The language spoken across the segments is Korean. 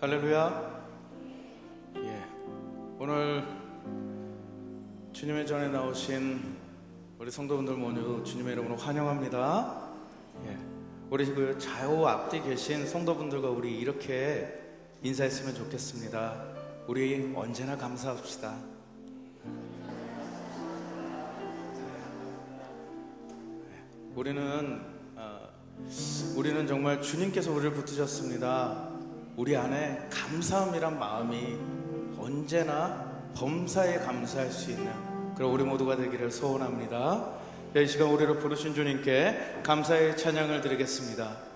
할렐루야. 오늘 주님의 전에 나오신 우리 성도분들 모두 주님의 이름으로 환영합니다. 우리 그 좌우 앞뒤 계신 성도분들과 우리 이렇게 인사했으면 좋겠습니다. 우리 언제나 감사합시다. 우리는 정말 주님께서 우리를 붙드셨습니다. 우리 안에 감사함이란 마음이 언제나 범사에 감사할 수 있는 그런 우리 모두가 되기를 소원합니다. 이 시간 우리를 부르신 주님께 감사의 찬양을 드리겠습니다.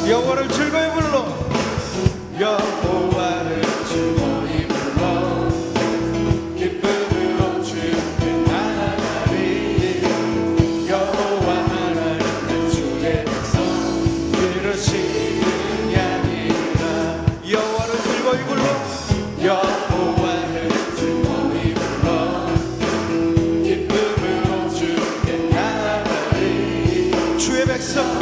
여호와를 즐거이 불러, 여호와를 즐거이 불러, 기쁨으로 주께 나아가리. 여호와 하나님은 주의 백성, 그러시는 양이라. 여호와를 즐거이 불러, 여호와를 즐거이 불러, 기쁨으로 주께 나아가리. 주의 백성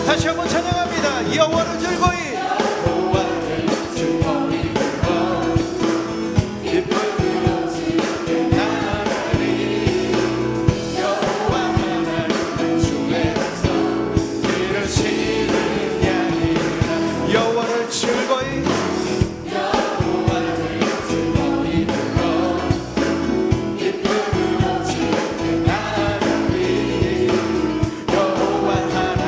다시 한번 찬양합니다. 여호와를 즐거이, 여호와를 즐거이 불러, 기쁨으로 주께 나아가리. 여호와 하나님은 주의 백성, 기르시는 양이라. 여호와를 즐거이, 여호와를 즐거이 불러, 기쁨으로 주께 나아가리. 여호와 하나님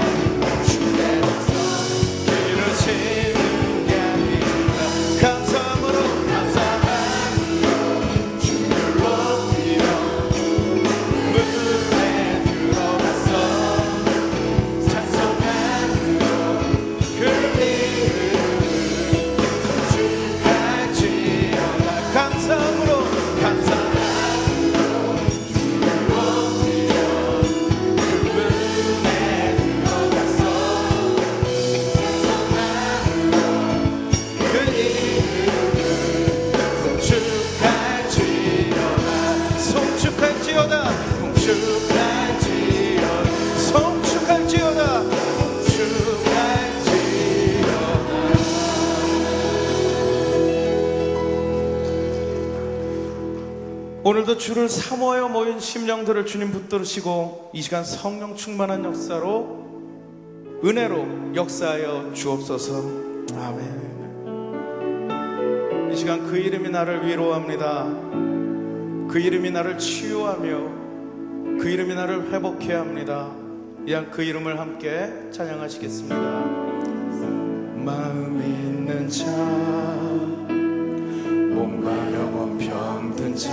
오늘도 주를 사모하여 모인 심령들을 주님 붙들으시고 이 시간 성령 충만한 역사로 은혜로 역사하여 주옵소서. 아멘. 이 시간 그 이름이 나를 위로합니다. 그 이름이 나를 치유하며 그 이름이 나를 회복해 합니다. 이왕 그 이름을 함께 찬양하시겠습니다. 마음이 있는 자, 몸과 병원 병든 자,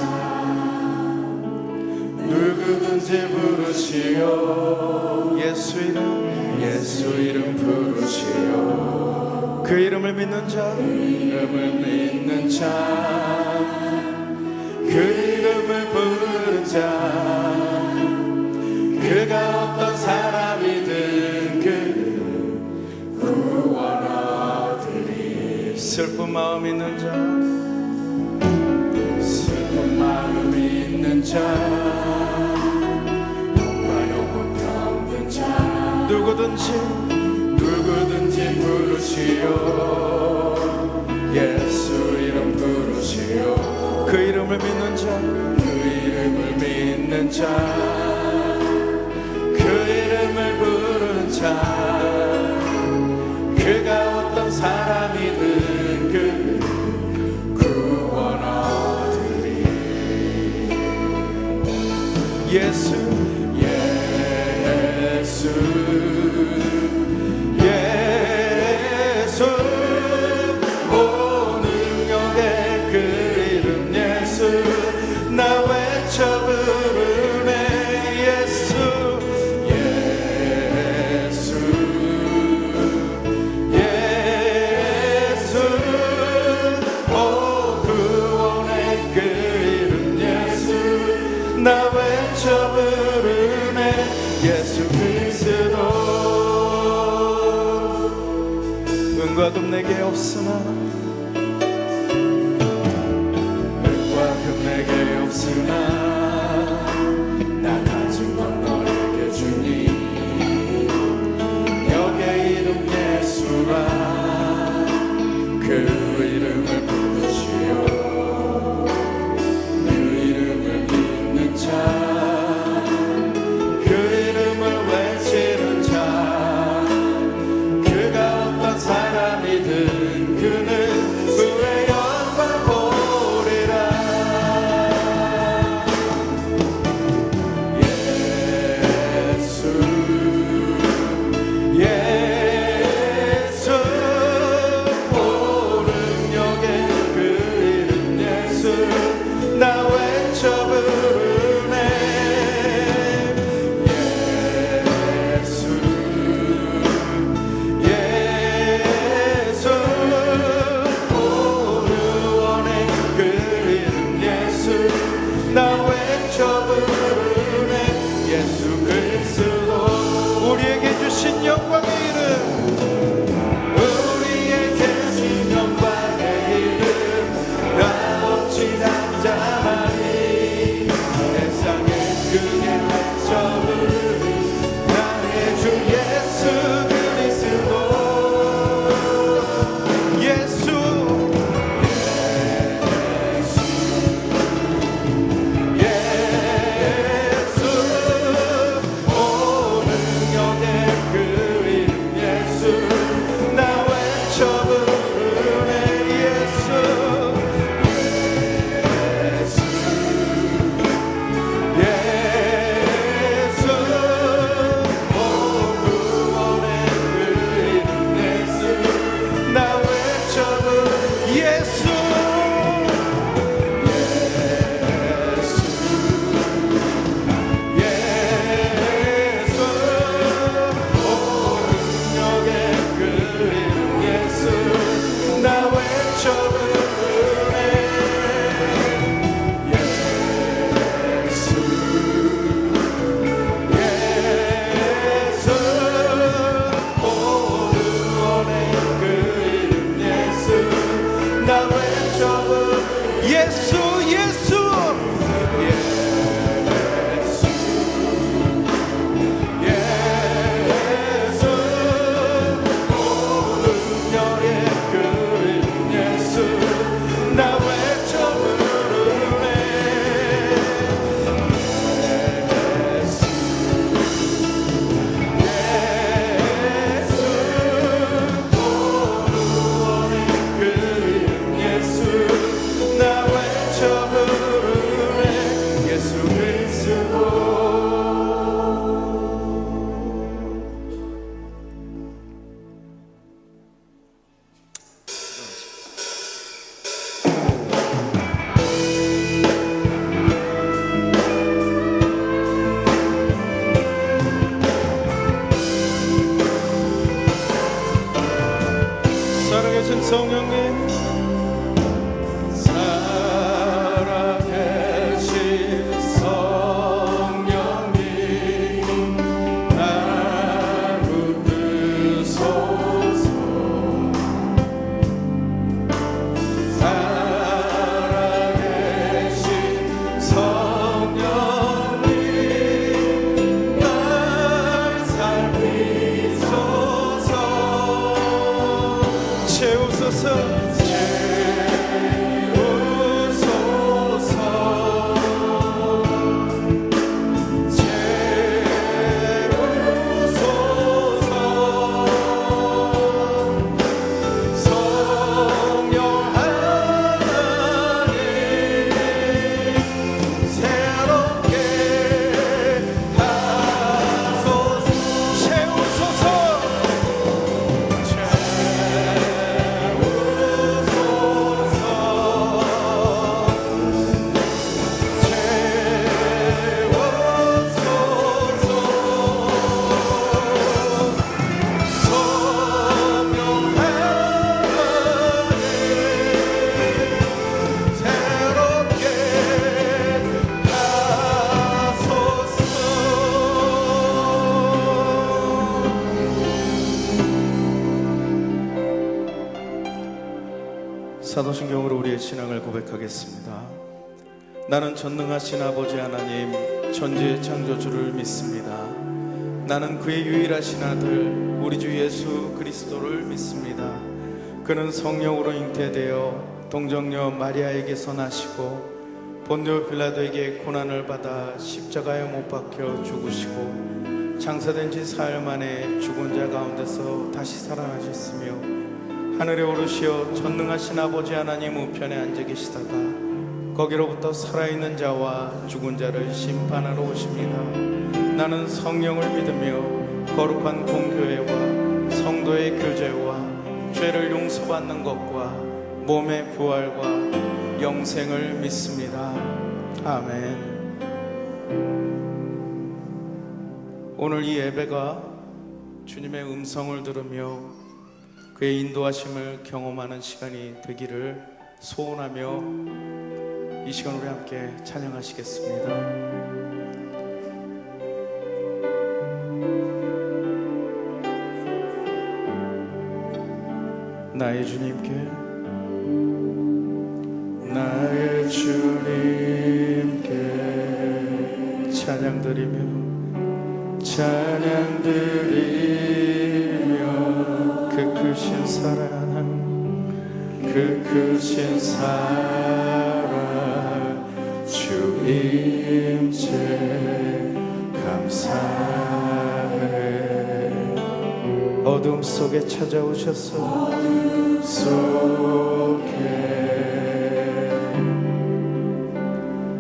누구든지 부르시오. 예수 이름 부르시오. 그 이름을 믿는 자, 그 이름을 믿는 자, 그 이름을 부르는 자, 그가 어떤 사람이든 그 구원 얻으리. 슬픈 마음 있는 자, 슬픈 마음 있는 자, 병과 영혼 병든 자, 누구든지 부르시오. 예수 이름 부르시오. 그 이름을 믿는 자, 그 이름을 믿는 자, 그 이름을 부르는 자, 그가 어떤 사람이든 그 구원 얻으리. 은과 금 내게 없으나 은과 금 내게 없으나 나 가진 건 너에게 주니 여기에 이름 예수라 그 이름을 부르시오 그 이름을 믿는 자 성령님 살아계신 성령님 날 붙드소서 살아계신 성령님 날 살피소서 채우소서 사도신경으로 우리의 신앙을 고백하겠습니다. 나는 전능하신 아버지 하나님 천지의 창조주를 믿습니다. 나는 그의 유일하신 아들 우리 주 예수 그리스도를 믿습니다. 그는 성령으로 잉태되어 동정녀 마리아에게서 나시고 본디오 빌라도에게 고난을 받아 십자가에 못 박혀 죽으시고 장사된 지 사흘 만에 죽은 자 가운데서 다시 살아나셨으며 하늘에 오르시어 전능하신 아버지 하나님 우편에 앉아 계시다가 거기로부터 살아있는 자와 죽은 자를 심판하러 오십니다. 나는 성령을 믿으며 거룩한 공교회와 성도의 교제와 죄를 용서받는 것과 몸의 부활과 영생을 믿습니다. 아멘. 오늘 이 예배가 주님의 음성을 들으며 그의 인도하심을 경험하는 시간이 되기를 소원하며 이 시간 우리 함께 찬양하시겠습니다. 나의 주님께 나의 주님께 찬양드리며 그 크신 사랑 그 크신 사랑 주님께 감사해. 어둠 속에 찾아오셔서 어둠 속에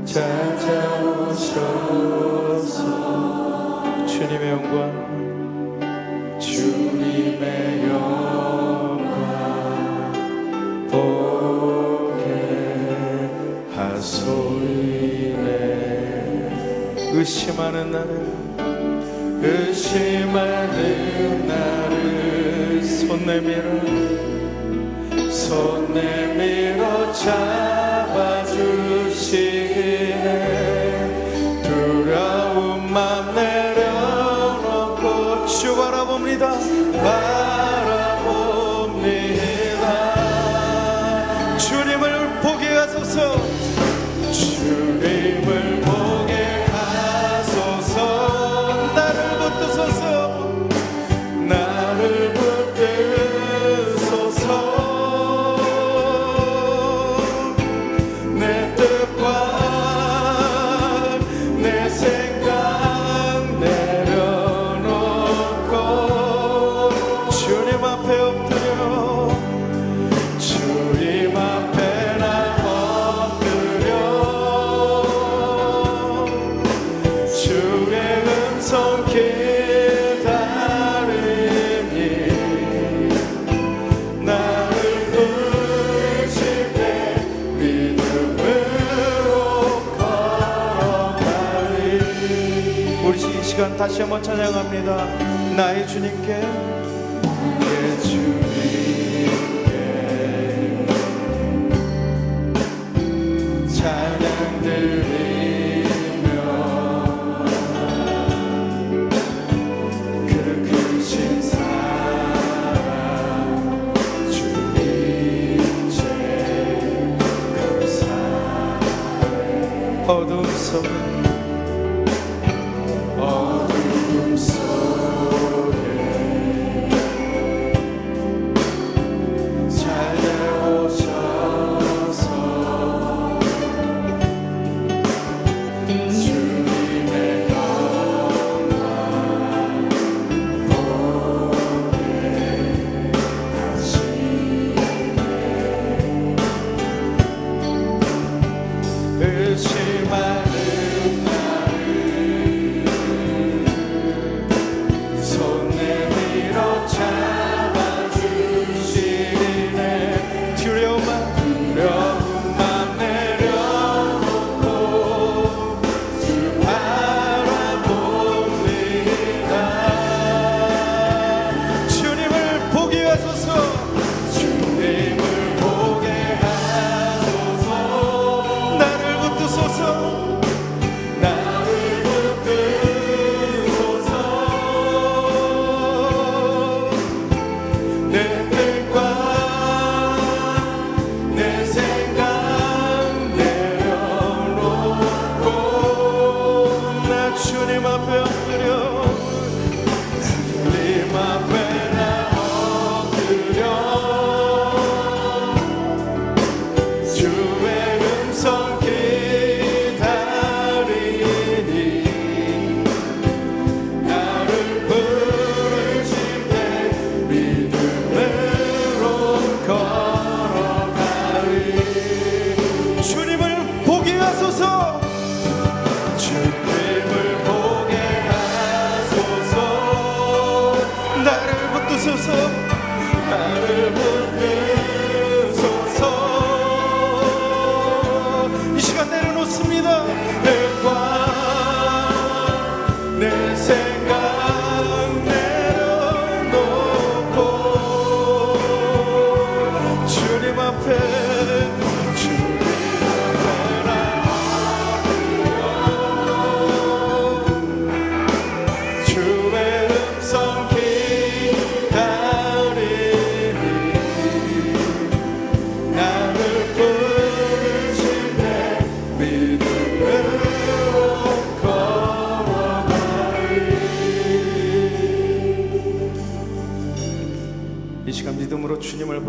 찾아오셔서 주님의 영광 보게 하소이네. 의심하는 나를 손 내밀어 잡아주시네. 두려운 맘 내려놓고 주 바라봅니다. 주님을 보게 하소서. 주님을 보게 하소서. 나를 붙드소서. 나를 붙드소서. 내 뜻과 내 생각 내려놓고 주님 앞에 엎드려 주님 앞에 다시 한번 찬양합니다. 나의 주님께 내 주님께 찬양 드리며 그 크신 사랑 주님께 감사해. 어둠 속에 의심하는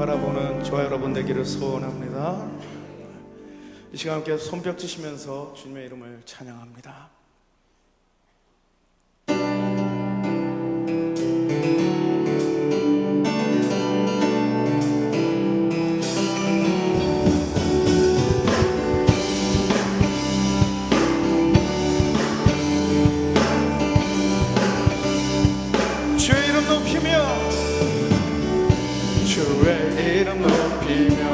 바라보는 저와 여러분 되기를 소원합니다. 이 시간 함께 손뼉 치시면서 주님의 이름을 찬양합니다. 주의 이름 높이며 주의 이름 높이며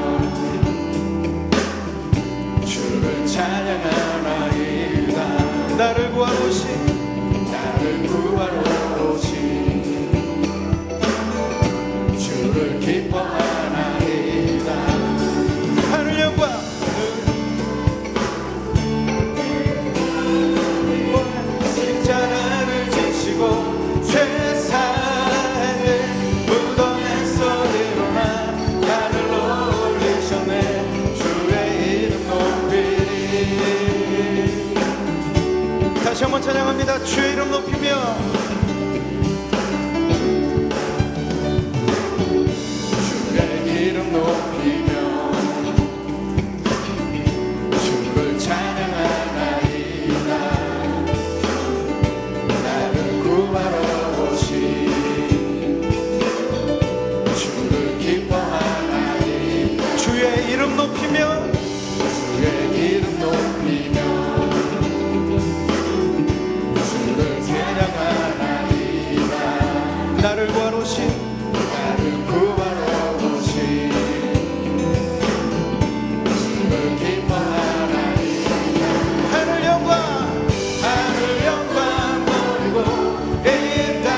주를 찬양하나이다. 나를 구하러 오신 주를 기뻐하나이다. 하늘 영광 십자가를 지시고 죄사를 묻어내서 일어나 하늘로 올리셨네. 주의 이름 높이리. 다시 한번 찬양합니다. 주의 이름 높이며 주의 이름 높이며 주를 찬양하나이다. 나를 구하러 오신 주를 기뻐하나이다. 주의 이름 높이며 주의 이름 높이며 주를 찬양하나이다. 나를 구하러 오신 주를 기뻐하나이다. 하늘 영광 버리고 이 땅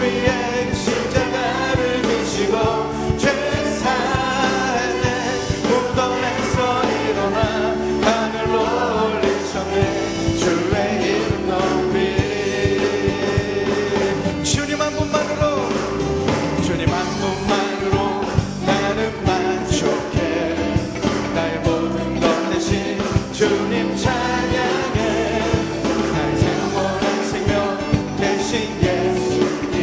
위에 십자가를 지시고 죄사했네. 묻어내서 일어나 하늘로 올리셨네. 주의 이름 높이리. 주님 한 분만으로 나는 만족해. 나의 모든 것 대신 주님 찬양해. 나의 영원한 생명 대신 예수님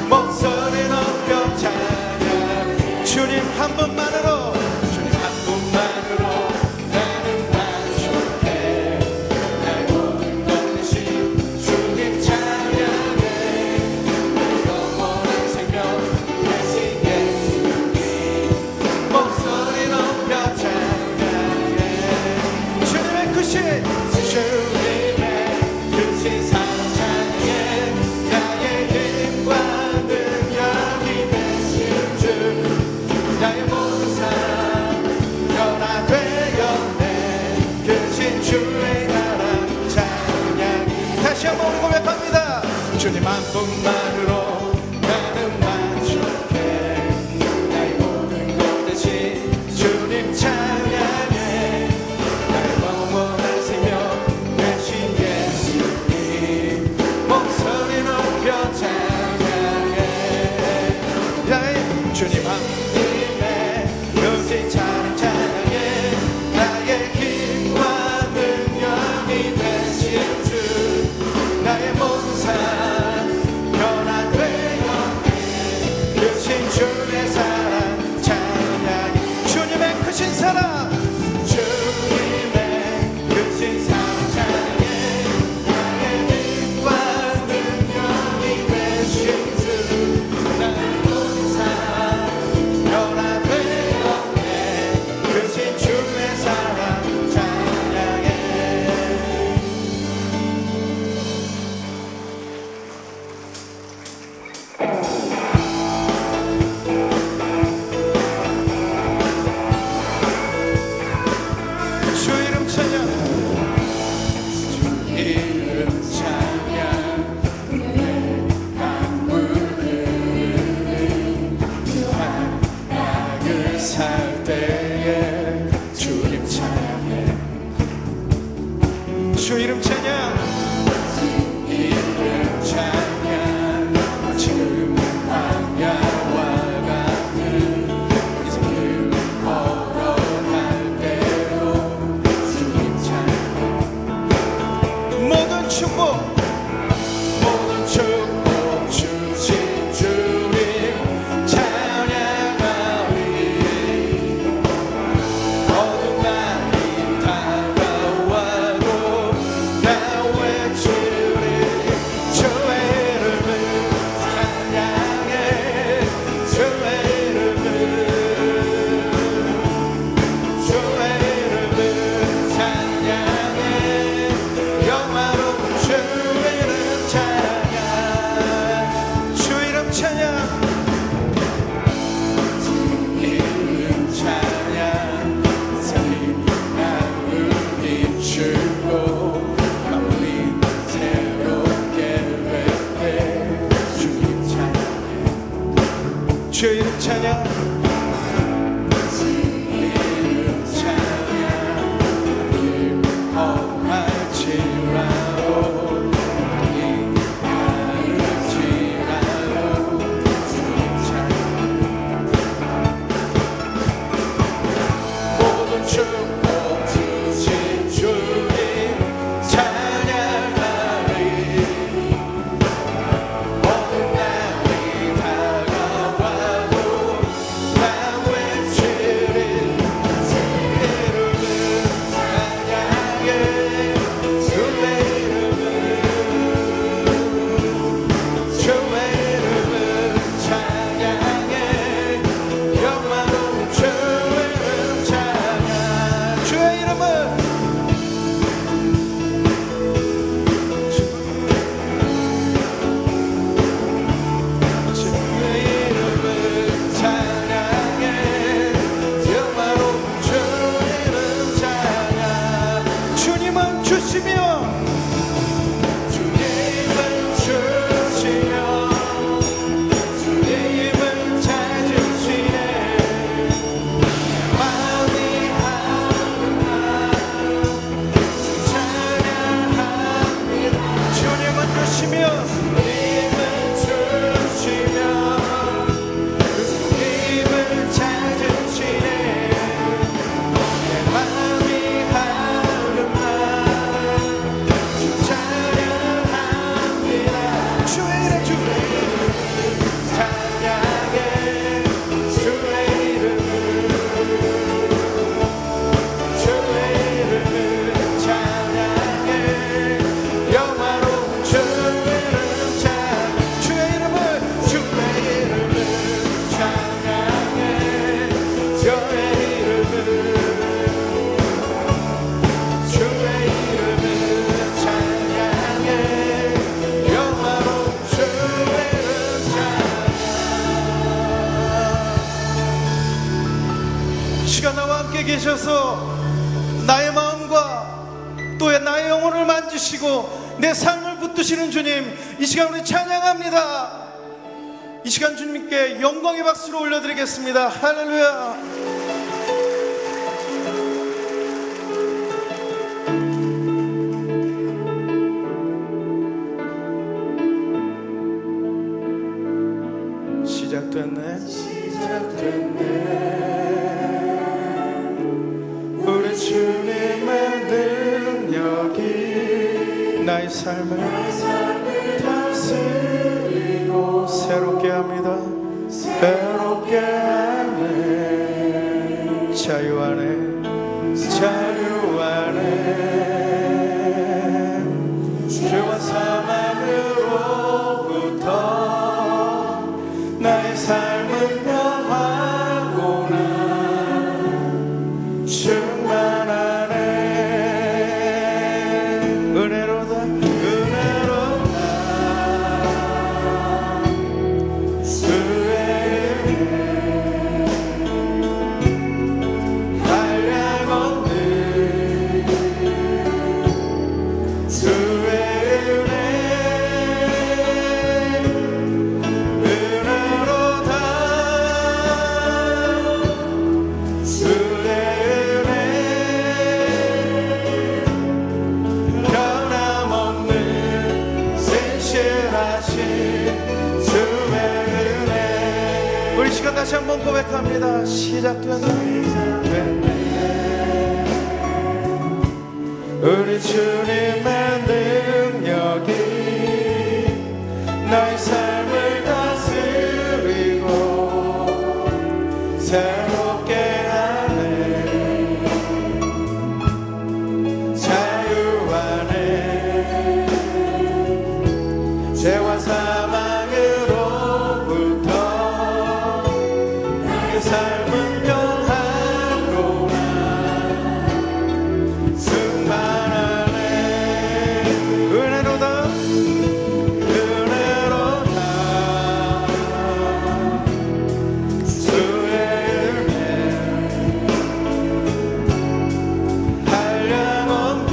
목소리 높여 찬양. 주님 한 분만으로 나는 만족해. 나의 모든 것 대신 주님 찬양해. 나의 영원한 생명 대신 예수님 목소리 높여 찬양해. 주님의 크신 사랑 찬양해. 나의 힘과 능력이 되신 주 나의 모든 삶 변화되었네. 크신 주의 사랑 찬양. 다시 한번 우리 고백합니다. 주님 한 분만으로 나는 만족해. 나의 모든 것 대신 주님 찬양해. 나의 영원한 생명 되신 예수님 목소리 높여 찬양해. 주님 한 분님의 크신 사랑 찬양해. 나의 힘과 능력이 되신 주 나의 모든 삶 변화되었네. 크신 주의 사랑 찬양해. 주님의 크신 사랑 찬양해. 나의 힘과 능력이 되신 주 나의 모든 삶 변화되었네. 크신 주의 사랑 찬양해. 주 이름 찬양. 주 이름 찬양. 그 살 때에 주님 찬양해. 주 이름 찬양. 이름 찬양. 지금 광야와 같은 이 길 걸어갈 때로 주님 찬양. 모든 축복 주신 주님 찬양하리. 시간 나와 함께 계셔서 나의 마음과 또 나의 영혼을 만지시고 내 삶을 붙드시는 주님, 이 시간 우리 찬양합니다. 이 시간 주님께 영광의 박수로 올려드리겠습니다. 할렐루야. 시작됐네 우리 주님의 능력이 나의 삶을 다스리고 새롭게 합니다. 새롭게 하네. 자유 안에 죄와 사망으로부터 나의 삶은 변하구나. 충만하네. 은혜로다 주의 한량없는 주의 다시 한번 고백합니다. 시작됐네. 우리 주님의 능력이 나의 삶을 다스리고 새롭게 하네. 자유 안에 죄와 사망으로부터 삶은 변하구나. 충만하네. 은혜로다 주의 은혜 한량없는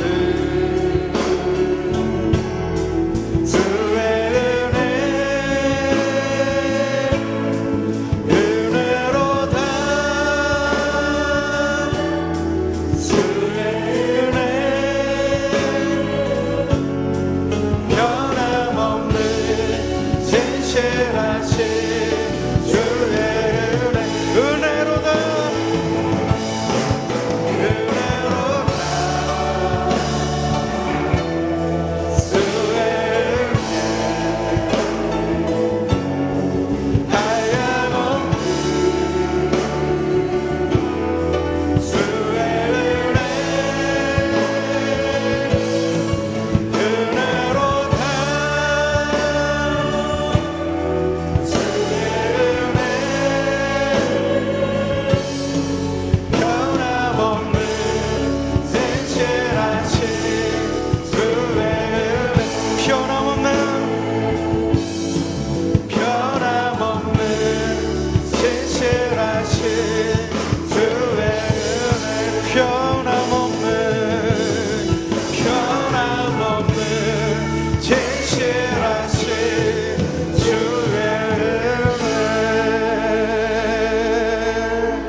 주의 은혜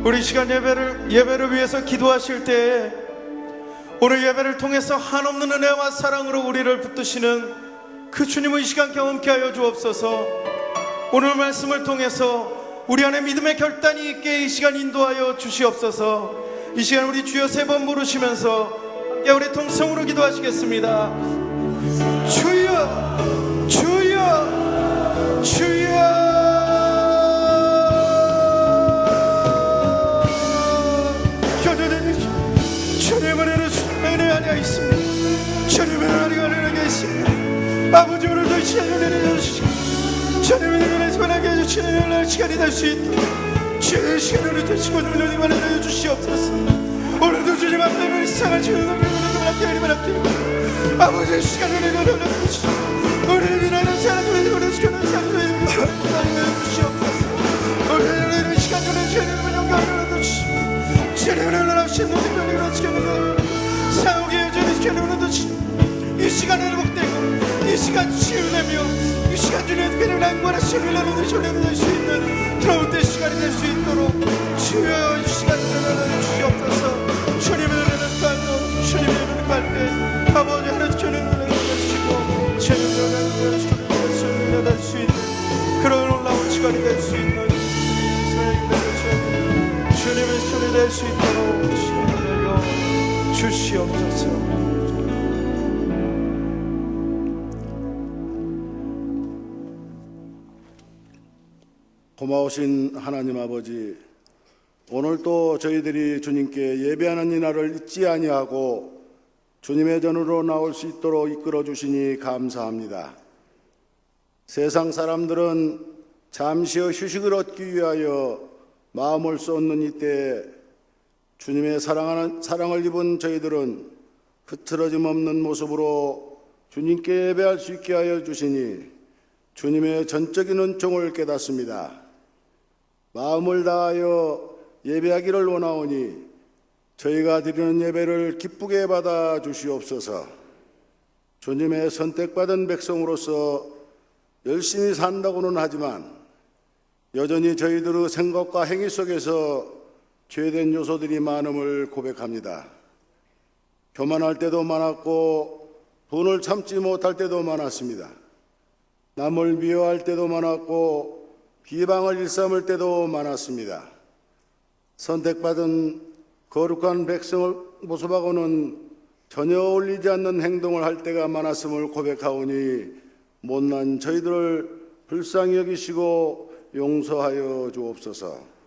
우리 시간 예배를 위해서 기도하실 때 오늘 예배를 통해서 한없는 은혜와 사랑으로 우리를 붙드시는 그 주님을 이 시간 경험케 하여 주옵소서. 오늘 말씀을 통해서 우리 안에 믿음의 결단이 있게 이 시간 인도하여 주시옵소서. 이 시간 우리 주여 3번 부르시면서 함께 우리 통성으로 기도하시겠습니다. 주여 주여 주여. 주님의 은혜는 은혜 안에 있습니다. 주님의 은혜가 은혜가 있습니다. 아버지 오늘도 이 시간을 내려주시고 주님의 은혜를 소원하게 해주시는 연락의 시간이 될 수 있도록 주의 시간을 되시고 주님의 은혜를 내려주시옵소서. 오늘도 주님 앞에 이상한 주님의 은혜를 함께 바랍니다. 아버지의 시간을 내려주시고 우리를 위하여 사랑을 내려주시는 사랑을 내려주시옵소서. 우리를 시간을 주님의 영광을 내려주시옵소서. 사용해 주시는 이 시간 회복되고 이 시간 치유되며 이 시간 주님 그를 안고라 신을 주님을 수 있는 그런 때 시간이 될 수 있도록 주여 이 시간 주시옵소서. 주님의 은혜는 갈때 주님의 은혜는 갈때 아버지 하나님 주님의 은혜를 주시고 주님의 은혜를 될 수 있는 그런 놀라운 시간이 될 수 있는 주님의 손이 될 수 있도록 시간을 주시옵소서. 고마우신 하나님 아버지, 오늘도 저희들이 주님께 예배하는 이 날을 잊지 아니하고 주님의 전으로 나올 수 있도록 이끌어 주시니 감사합니다. 세상 사람들은 잠시의 휴식을 얻기 위하여 마음을 쏟는 이때 주님의 사랑을 입은 저희들은 흐트러짐 없는 모습으로 주님께 예배할 수 있게 하여 주시니 주님의 전적인 은총을 깨닫습니다. 마음을 다하여 예배하기를 원하오니 저희가 드리는 예배를 기쁘게 받아 주시옵소서. 주님의 선택받은 백성으로서 열심히 산다고는 하지만 여전히 저희들의 생각과 행위 속에서 죄된 요소들이 많음을 고백합니다. 교만할 때도 많았고 분을 참지 못할 때도 많았습니다. 남을 미워할 때도 많았고 비방을 일삼을 때도 많았습니다. 선택받은 거룩한 백성의 모습하고는 전혀 어울리지 않는 행동을 할 때가 많았음을 고백하오니 못난 저희들을 불쌍히 여기시고 용서하여 주옵소서.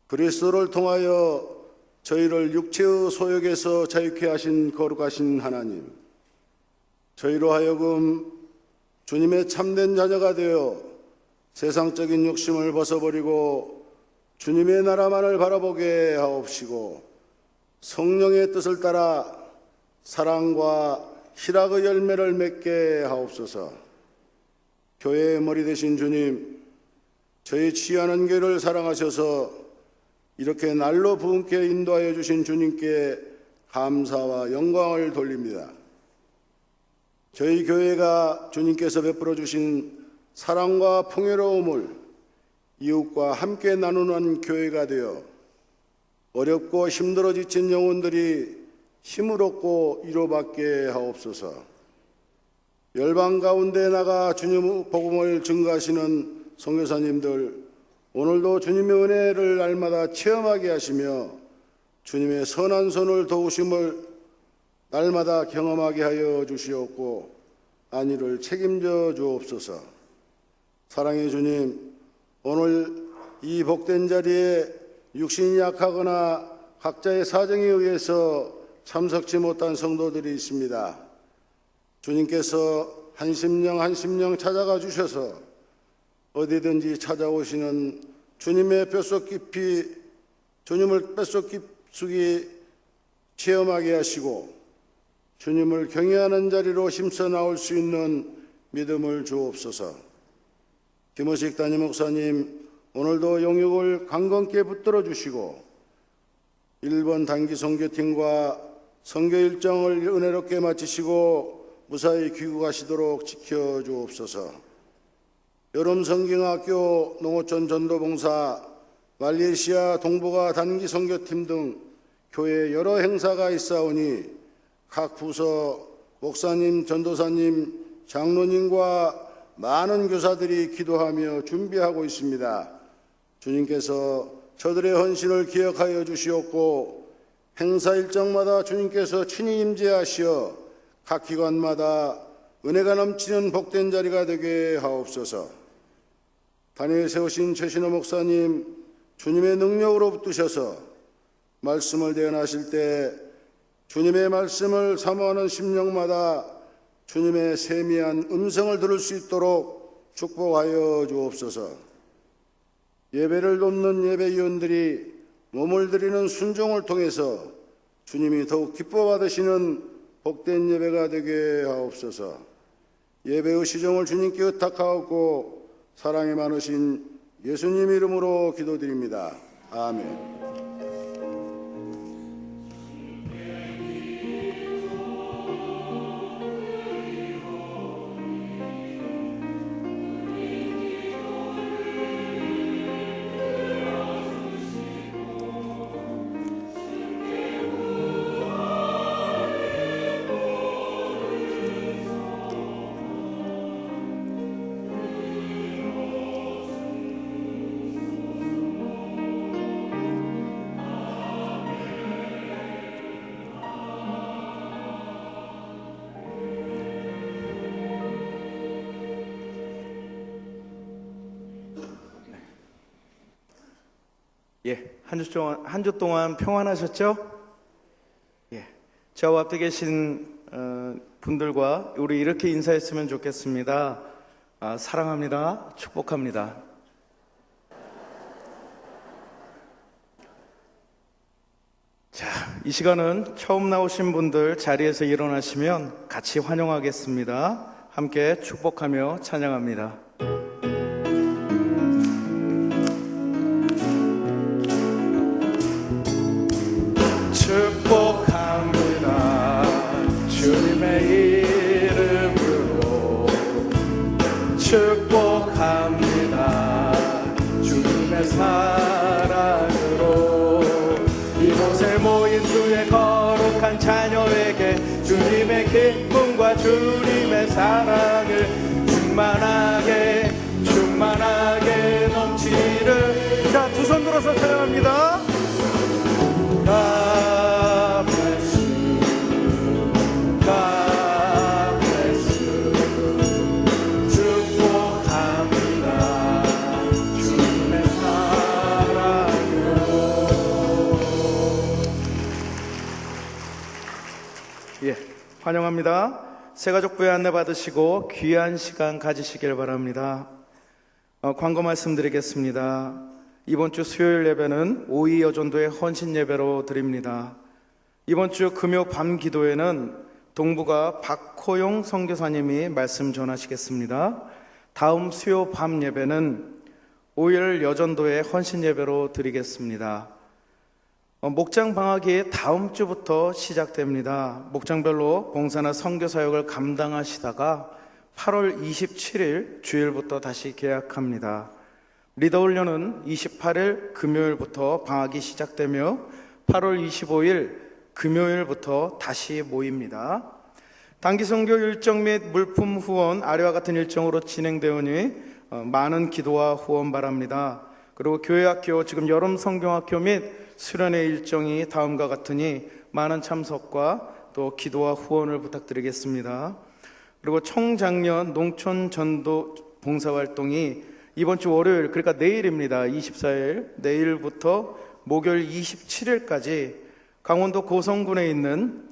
그리스도를 통하여 저희를 육체의 소욕에서 자유케 하신 거룩하신 하나님, 저희로 하여금 주님의 참된 자녀가 되어 세상적인 욕심을 벗어버리고 주님의 나라만을 바라보게 하옵시고 성령의 뜻을 따라 사랑과 희락의 열매를 맺게 하옵소서. 교회의 머리 되신 주님, 저희 취하는 교회를 사랑하셔서 이렇게 날로 부흥케 인도하여 주신 주님께 감사와 영광을 돌립니다. 저희 교회가 주님께서 베풀어 주신 사랑과 풍요로움을 이웃과 함께 나누는 교회가 되어 어렵고 힘들어 지친 영혼들이 힘을 얻고 위로받게 하옵소서. 열방 가운데 나가 주님의 복음을 증거하시는 선교사님들, 오늘도 주님의 은혜를 날마다 체험하게 하시며 주님의 선한 손을 도우심을 날마다 경험하게 하여 주시옵고 안위를 책임져 주옵소서. 사랑의 주님, 오늘 이 복된 자리에 육신이 약하거나 각자의 사정에 의해서 참석치 못한 성도들이 있습니다. 주님께서 한 심령 찾아가 주셔서 어디든지 찾아오시는 주님의 뼛속 깊이, 주님을 뼛속 깊숙이 체험하게 하시고 주님을 경외하는 자리로 힘써 나올 수 있는 믿음을 주옵소서. 김호식 담임 목사님, 오늘도 용역을 강건케 붙들어 주시고 1번 단기 선교팀과 선교 일정을 은혜롭게 마치시고 무사히 귀국하시도록 지켜주옵소서. 여름 성경학교 농어촌 전도봉사, 말레이시아 동북아 단기 선교팀 등 교회 여러 행사가 있사오니 각 부서 목사님, 전도사님, 장로님과 많은 교사들이 기도하며 준비하고 있습니다. 주님께서 저들의 헌신을 기억하여 주시옵고 행사 일정마다 주님께서 친히 임재하시어 각 기관마다 은혜가 넘치는 복된 자리가 되게 하옵소서. 단위에 세우신 최신호 목사님, 주님의 능력으로 붙드셔서 말씀을 대언하실 때 주님의 말씀을 사모하는 심령마다 주님의 세미한 음성을 들을 수 있도록 축복하여 주옵소서. 예배를 돕는 예배위원들이 몸을 드리는 순종을 통해서 주님이 더욱 기뻐 받으시는 복된 예배가 되게 하옵소서. 예배의 시종을 주님께 의탁하옵고 사랑이 많으신 예수님 이름으로 기도드립니다. 아멘. 예, 한 주 동안 평안하셨죠? 예, 저와 앞에 계신 분들과 우리 이렇게 인사했으면 좋겠습니다. 사랑합니다. 축복합니다. 자, 이 시간은 처음 나오신 분들 자리에서 일어나시면 같이 환영하겠습니다. 함께 축복하며 찬양합니다. 축복합니다. 주님의 이름으로 축복합니다. 주님의 사랑으로 이곳에 모인 주의 거룩한 자녀에게 주님의 기쁨과 주님의 사랑을 충만하게 넘치기를. 자, 두 손 들어서 찬양합니다. God bless you, God bless you. 축복합니다. 주님의 사랑으로. 예, 환영합니다. 새가족부에 안내 받으시고 귀한 시간 가지시길 바랍니다. 광고 말씀드리겠습니다. 이번 주 수요일 예배는 오이 여전도의 헌신 예배로 드립니다. 이번 주 금요 밤 기도회는 동부가 박호용 선교사님이 말씀 전하시겠습니다. 다음 수요 밤 예배는 5일 여전도의 헌신 예배로 드리겠습니다. 목장 방학이 다음 주부터 시작됩니다. 목장별로 봉사나 선교 사역을 감당하시다가 8월 27일 주일부터 다시 개학합니다. 리더 훈련은 28일 금요일부터 방학이 시작되며 8월 25일 금요일부터 다시 모입니다. 단기 선교 일정 및 물품 후원 아래와 같은 일정으로 진행되오니 많은 기도와 후원 바랍니다. 그리고 교회학교, 지금 여름 성경학교 및 수련회 일정이 다음과 같으니 많은 참석과 또 기도와 후원을 부탁드리겠습니다. 그리고 청작년 농촌 전도 봉사활동이 이번 주 월요일, 그러니까 내일입니다. 24일, 내일부터 목요일 27일까지 강원도 고성군에 있는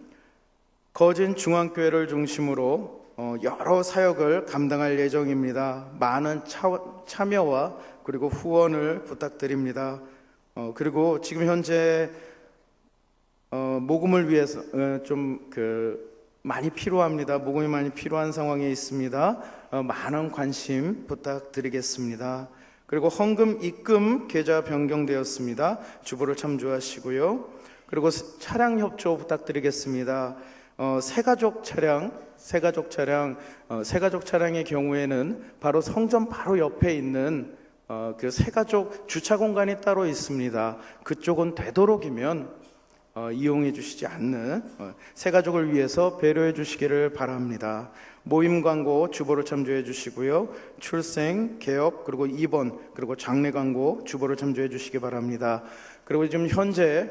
거진 중앙교회를 중심으로 여러 사역을 감당할 예정입니다. 많은 참여와 그리고 후원을 부탁드립니다. 그리고 지금 현재 모금을 위해서 많이 필요합니다. 모금이 많이 필요한 상황에 있습니다. 많은 관심 부탁드리겠습니다. 그리고 헌금 입금 계좌 변경되었습니다. 주보를 참조하시고요. 그리고 차량 협조 부탁드리겠습니다. 새가족 차량의 경우에는 바로 성전 바로 옆에 있는 그 새가족 주차 공간이 따로 있습니다. 그쪽은 되도록이면 이용해 주시지 않는 새가족을 위해서 배려해 주시기를 바랍니다. 모임 광고 주보를 참조해 주시고요. 출생, 개업, 그리고 입원, 그리고 장례 광고 주보를 참조해 주시기 바랍니다. 그리고 지금 현재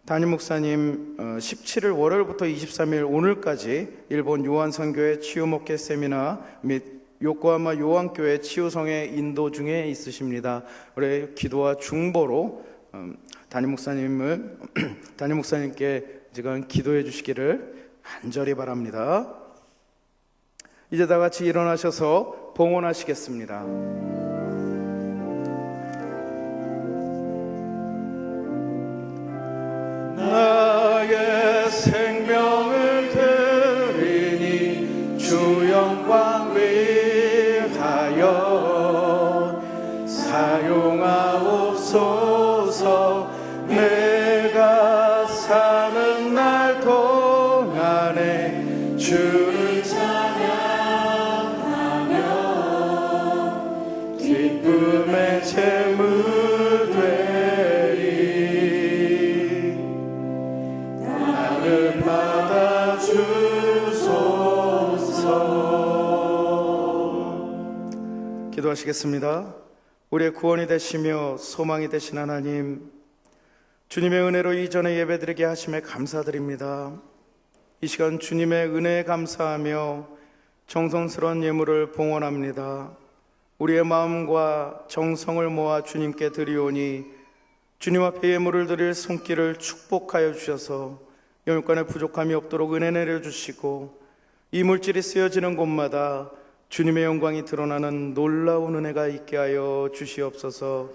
담임 목사님 17일 월요일부터 23일 오늘까지 일본 요한선교회 치유목회 세미나 및 요코하마 요한교회 치유성회 인도 중에 있으십니다. 우리 기도와 중보로 담임 목사님께 지금 기도해 주시기를 간절히 바랍니다. 이제 다 같이 일어나셔서 봉헌하시겠습니다. 나의 생명을 드리니 주 영광 위하여 사용하옵소서. 내가 사는 날 동안에 주를 찬양하며 기쁨의 제물 되리. 나를 받아주소서. 기도하시겠습니다. 우리의 구원이 되시며 소망이 되신 하나님, 주님의 은혜로 이전에 예배드리게 하심에 감사드립니다. 이 시간 주님의 은혜에 감사하며 정성스러운 예물을 봉헌합니다. 우리의 마음과 정성을 모아 주님께 드리오니 주님 앞에 예물을 드릴 손길을 축복하여 주셔서 영육간에 부족함이 없도록 은혜 내려주시고 이 물질이 쓰여지는 곳마다 주님의 영광이 드러나는 놀라운 은혜가 있게 하여 주시옵소서.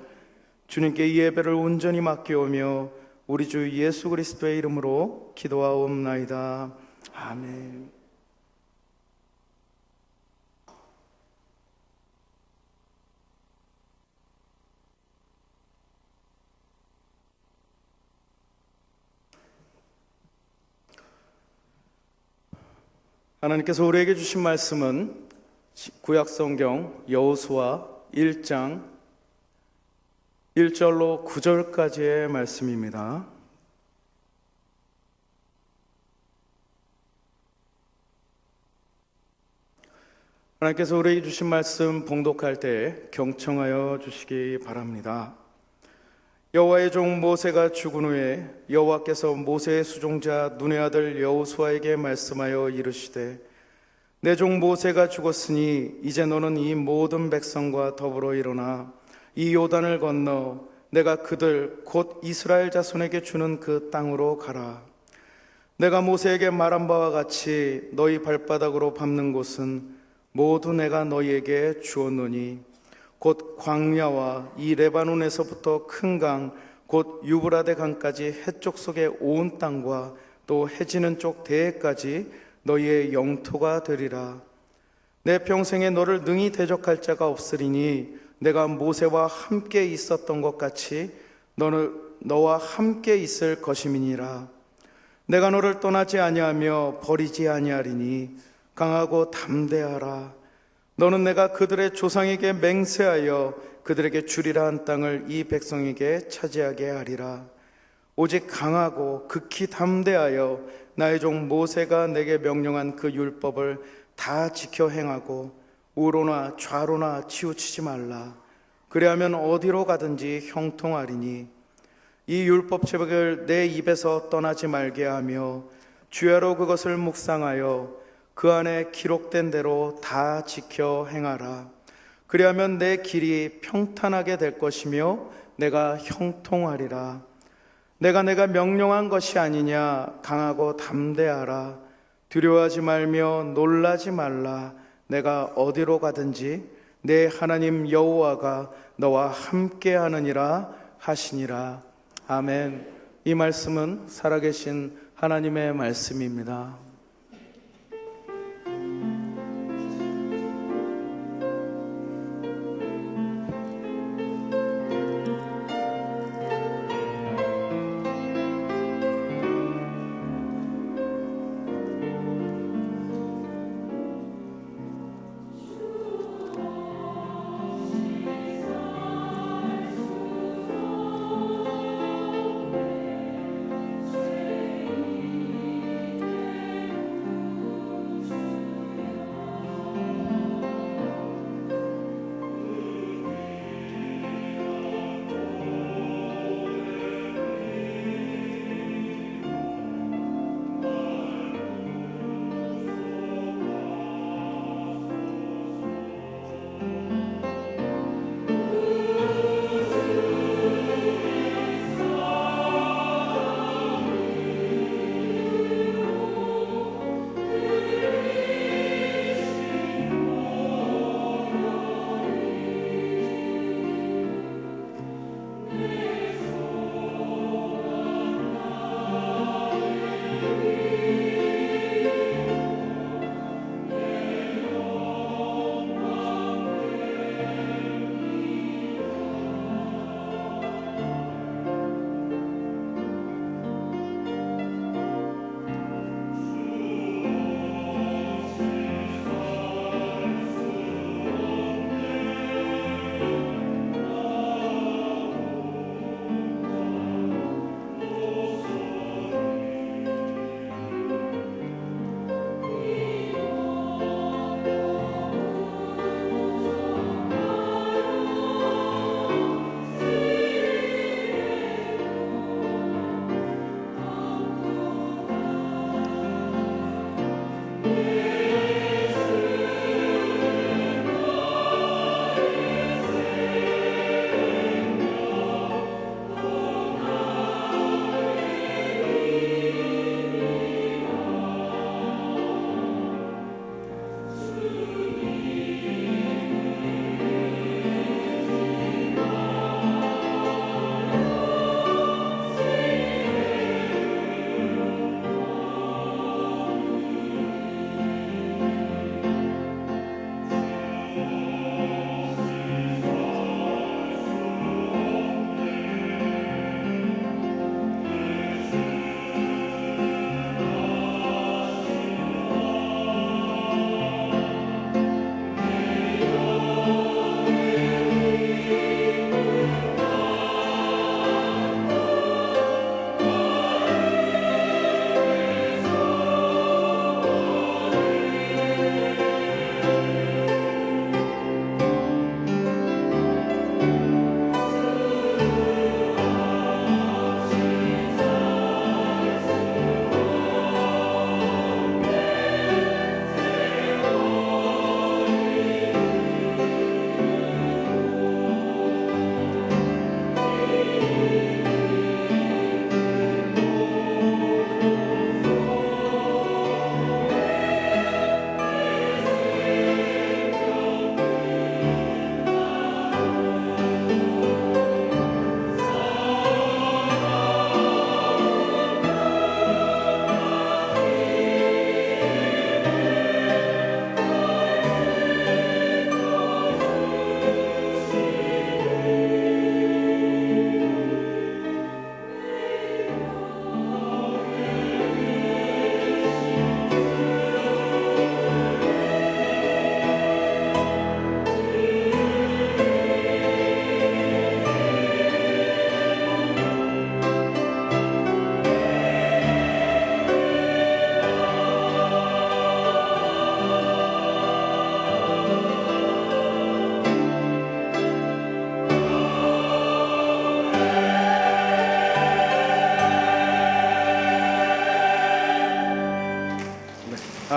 주님께 이 예배를 온전히 맡겨오며 우리 주 예수 그리스도의 이름으로 기도하옵나이다. 아멘. 하나님께서 우리에게 주신 말씀은 구약성경 여호수아 1장 1절로 9절까지의 말씀입니다. 하나님께서 우리에게 주신 말씀 봉독할 때 경청하여 주시기 바랍니다. 여호와의 종 모세가 죽은 후에 여호와께서 모세의 수종자 눈의 아들 여호수아에게 말씀하여 이르시되 내 종 모세가 죽었으니 이제 너는 이 모든 백성과 더불어 일어나 이 요단을 건너 내가 그들 곧 이스라엘 자손에게 주는 그 땅으로 가라. 내가 모세에게 말한 바와 같이 너희 발바닥으로 밟는 곳은 모두 내가 너희에게 주었노니 곧 광야와 이 레바논에서부터 큰 강 곧 유브라데 강까지 해쪽 속의 온 땅과 또 해지는 쪽 대해까지 너희의 영토가 되리라. 내 평생에 너를 능히 대적할 자가 없으리니 내가 모세와 함께 있었던 것 같이 너와 함께 있을 것임이니라. 내가 너를 떠나지 아니하며 버리지 아니하리니 강하고 담대하라. 너는 내가 그들의 조상에게 맹세하여 그들에게 주리라 한 땅을 이 백성에게 차지하게 하리라. 오직 강하고 극히 담대하여 나의 종 모세가 내게 명령한 그 율법을 다 지켜 행하고 우로나 좌로나 치우치지 말라. 그리하면 어디로 가든지 형통하리니 이 율법 책을 내 입에서 떠나지 말게 하며 주야로 그것을 묵상하여 그 안에 기록된 대로 다 지켜 행하라. 그리하면 내 길이 평탄하게 될 것이며 내가 형통하리라. 내가 명령한 것이 아니냐. 강하고 담대하라. 두려워하지 말며 놀라지 말라. 내가 어디로 가든지 내 하나님 여호와가 너와 함께 하느니라 하시니라. 아멘. 이 말씀은 살아계신 하나님의 말씀입니다.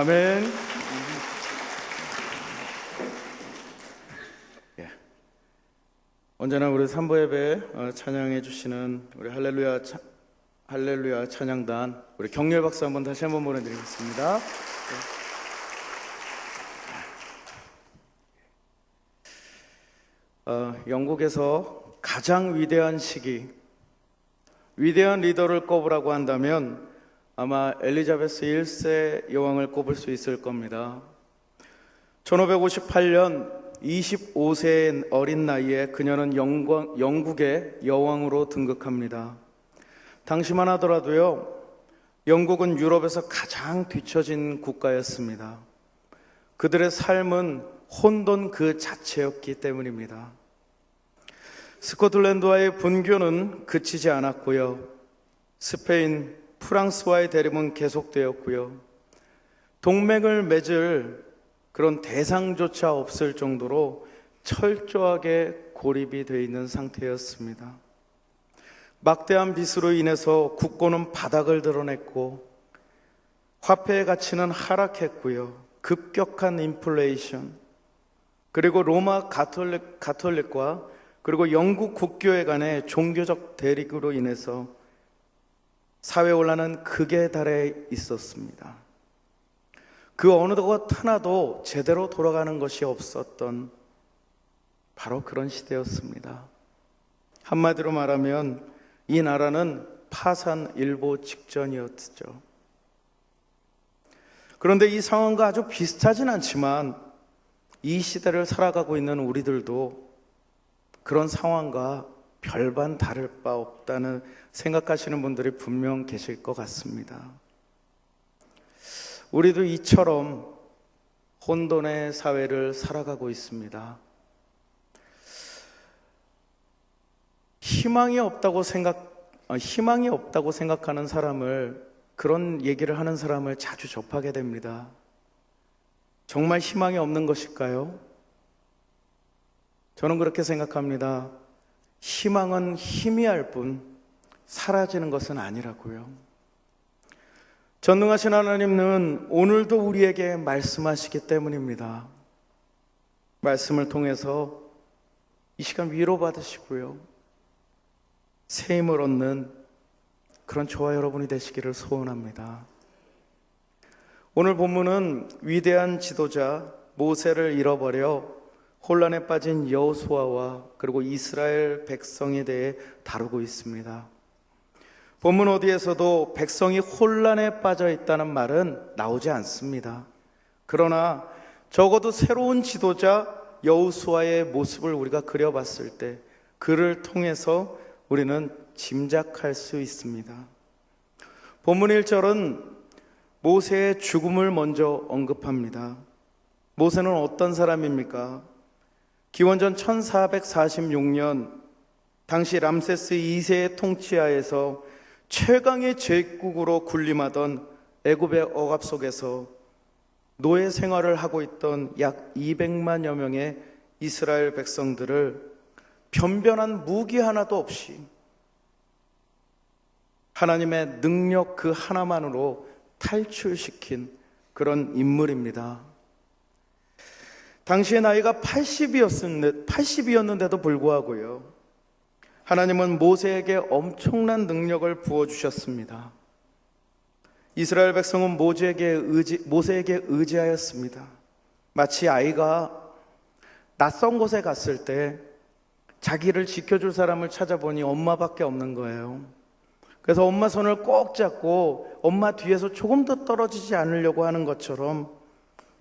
아멘. 예. 언제나 우리 삼부 예배 찬양해 주시는 우리 할렐루야 찬양단 우리 경렬 박수 한번 다시 한번 보내드리겠습니다. 영국에서 가장 위대한 시기, 위대한 리더를 꼽으라고 한다면 아마 엘리자베스 1세 여왕을 꼽을 수 있을 겁니다. 1558년 25세의 어린 나이에 그녀는 영국의 여왕으로 등극합니다. 당시만 하더라도요, 영국은 유럽에서 가장 뒤처진 국가였습니다. 그들의 삶은 혼돈 그 자체였기 때문입니다. 스코틀랜드와의 분교는 그치지 않았고요. 스페인, 프랑스와의 대립은 계속되었고요. 동맹을 맺을 그런 대상조차 없을 정도로 철저하게 고립이 되어 있는 상태였습니다. 막대한 빚으로 인해서 국고는 바닥을 드러냈고 화폐의 가치는 하락했고요. 급격한 인플레이션, 그리고 로마 가톨릭과 그리고 영국 국교회 간의 종교적 대립으로 인해서 사회 혼란은 극에 달해 있었습니다. 그 어느 것 하나도 제대로 돌아가는 것이 없었던 바로 그런 시대였습니다. 한마디로 말하면 이 나라는 파산일보 직전이었죠. 그런데 이 상황과 아주 비슷하진 않지만 이 시대를 살아가고 있는 우리들도 그런 상황과 별반 다를 바 없다는 생각하시는 분들이 분명 계실 것 같습니다. 우리도 이처럼 혼돈의 사회를 살아가고 있습니다. 희망이 없다고 생각하는 사람을, 그런 얘기를 하는 사람을 자주 접하게 됩니다. 정말 희망이 없는 것일까요? 저는 그렇게 생각합니다. 희망은 희미할 뿐 사라지는 것은 아니라고요. 전능하신 하나님은 오늘도 우리에게 말씀하시기 때문입니다. 말씀을 통해서 이 시간 위로받으시고요, 새 힘을 얻는 그런 저와 여러분이 되시기를 소원합니다. 오늘 본문은 위대한 지도자 모세를 잃어버려 혼란에 빠진 여호수아와 그리고 이스라엘 백성에 대해 다루고 있습니다. 본문 어디에서도 백성이 혼란에 빠져 있다는 말은 나오지 않습니다. 그러나 적어도 새로운 지도자 여호수아의 모습을 우리가 그려봤을 때 그를 통해서 우리는 짐작할 수 있습니다. 본문 1절은 모세의 죽음을 먼저 언급합니다. 모세는 어떤 사람입니까? 기원전 1446년 당시 람세스 2세의 통치하에서 최강의 제국으로 군림하던 애굽의 억압 속에서 노예 생활을 하고 있던 약 200만여 명의 이스라엘 백성들을 변변한 무기 하나도 없이 하나님의 능력 그 하나만으로 탈출시킨 그런 인물입니다. 당시의 나이가 80이었는데도 불구하고요, 하나님은 모세에게 엄청난 능력을 부어주셨습니다. 이스라엘 백성은 모세에게 의지하였습니다. 마치 아이가 낯선 곳에 갔을 때 자기를 지켜줄 사람을 찾아보니 엄마밖에 없는 거예요. 그래서 엄마 손을 꼭 잡고 엄마 뒤에서 조금 더 떨어지지 않으려고 하는 것처럼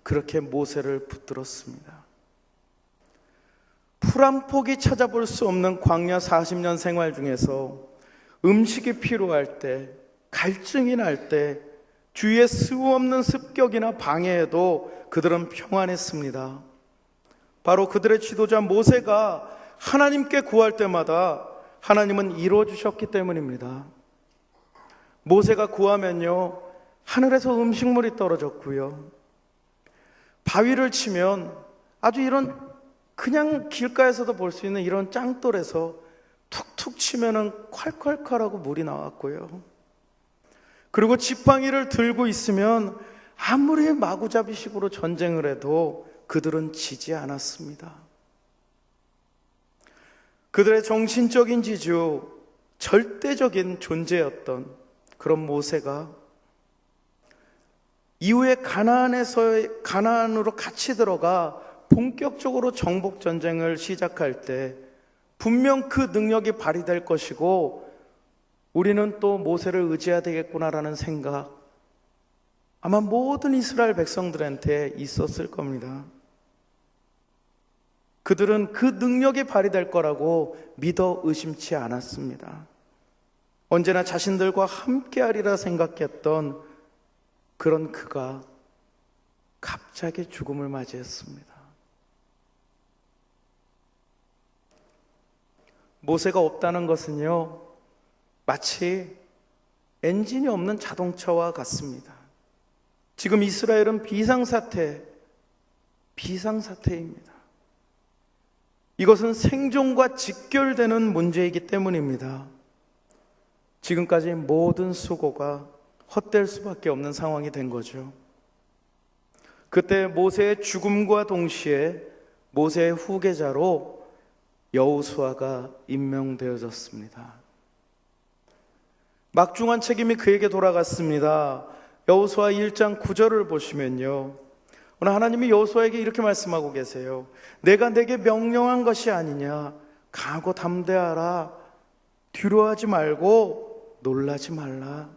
그렇게 모세를 붙들었습니다. 풀 한 폭이 찾아볼 수 없는 광야 40년 생활 중에서 음식이 필요할 때, 갈증이 날 때, 주위에 수없는 습격이나 방해에도 그들은 평안했습니다. 바로 그들의 지도자 모세가 하나님께 구할 때마다 하나님은 이루어주셨기 때문입니다. 모세가 구하면요, 하늘에서 음식물이 떨어졌고요, 바위를 치면 아주 이런 그냥 길가에서도 볼 수 있는 이런 짱돌에서 툭툭 치면은 콸콸콸하고 물이 나왔고요, 그리고 지팡이를 들고 있으면 아무리 마구잡이식으로 전쟁을 해도 그들은 지지 않았습니다. 그들의 정신적인 지주, 절대적인 존재였던 그런 모세가 이후에 가나안으로 같이 들어가 본격적으로 정복 전쟁을 시작할 때 분명 그 능력이 발휘될 것이고 우리는 또 모세를 의지해야 되겠구나라는 생각 아마 모든 이스라엘 백성들한테 있었을 겁니다. 그들은 그 능력이 발휘될 거라고 믿어 의심치 않았습니다. 언제나 자신들과 함께하리라 생각했던 그런 그가 갑자기 죽음을 맞이했습니다. 모세가 없다는 것은요, 마치 엔진이 없는 자동차와 같습니다. 지금 이스라엘은 비상사태입니다. 이것은 생존과 직결되는 문제이기 때문입니다. 지금까지 모든 수고가 헛될 수밖에 없는 상황이 된 거죠. 그때 모세의 죽음과 동시에 모세의 후계자로 여호수아가 임명되어졌습니다. 막중한 책임이 그에게 돌아갔습니다. 여호수아 1장 9절을 보시면요, 오늘 하나님이 여호수아에게 이렇게 말씀하고 계세요. 내가 내게 명령한 것이 아니냐. 강하고 담대하라. 두려워하지 말고 놀라지 말라.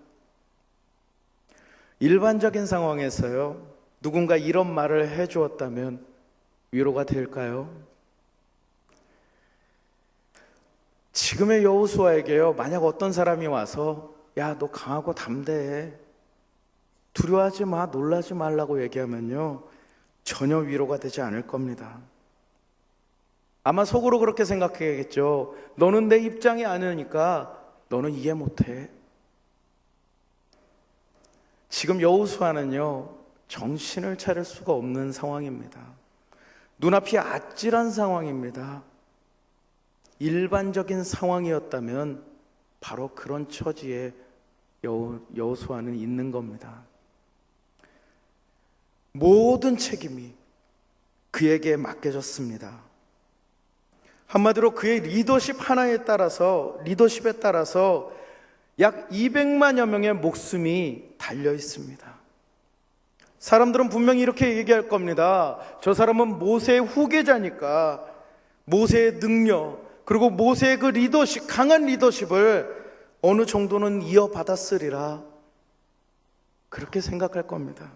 일반적인 상황에서요, 누군가 이런 말을 해주었다면 위로가 될까요? 지금의 여호수아에게요, 만약 어떤 사람이 와서 야, 너 강하고 담대해, 두려워하지 마, 놀라지 말라고 얘기하면요, 전혀 위로가 되지 않을 겁니다. 아마 속으로 그렇게 생각하겠죠. 너는 내 입장이 아니니까 너는 이해 못해. 지금 여호수아는요, 정신을 차릴 수가 없는 상황입니다. 눈앞이 아찔한 상황입니다. 일반적인 상황이었다면 바로 그런 처지에 여호수아는 있는 겁니다. 모든 책임이 그에게 맡겨졌습니다. 한마디로 그의 리더십에 따라서 약 200만여 명의 목숨이 달려 있습니다. 사람들은 분명히 이렇게 얘기할 겁니다. 저 사람은 모세의 후계자니까 모세의 능력, 그리고 모세의 그 리더십, 강한 리더십을 어느 정도는 이어받았으리라, 그렇게 생각할 겁니다.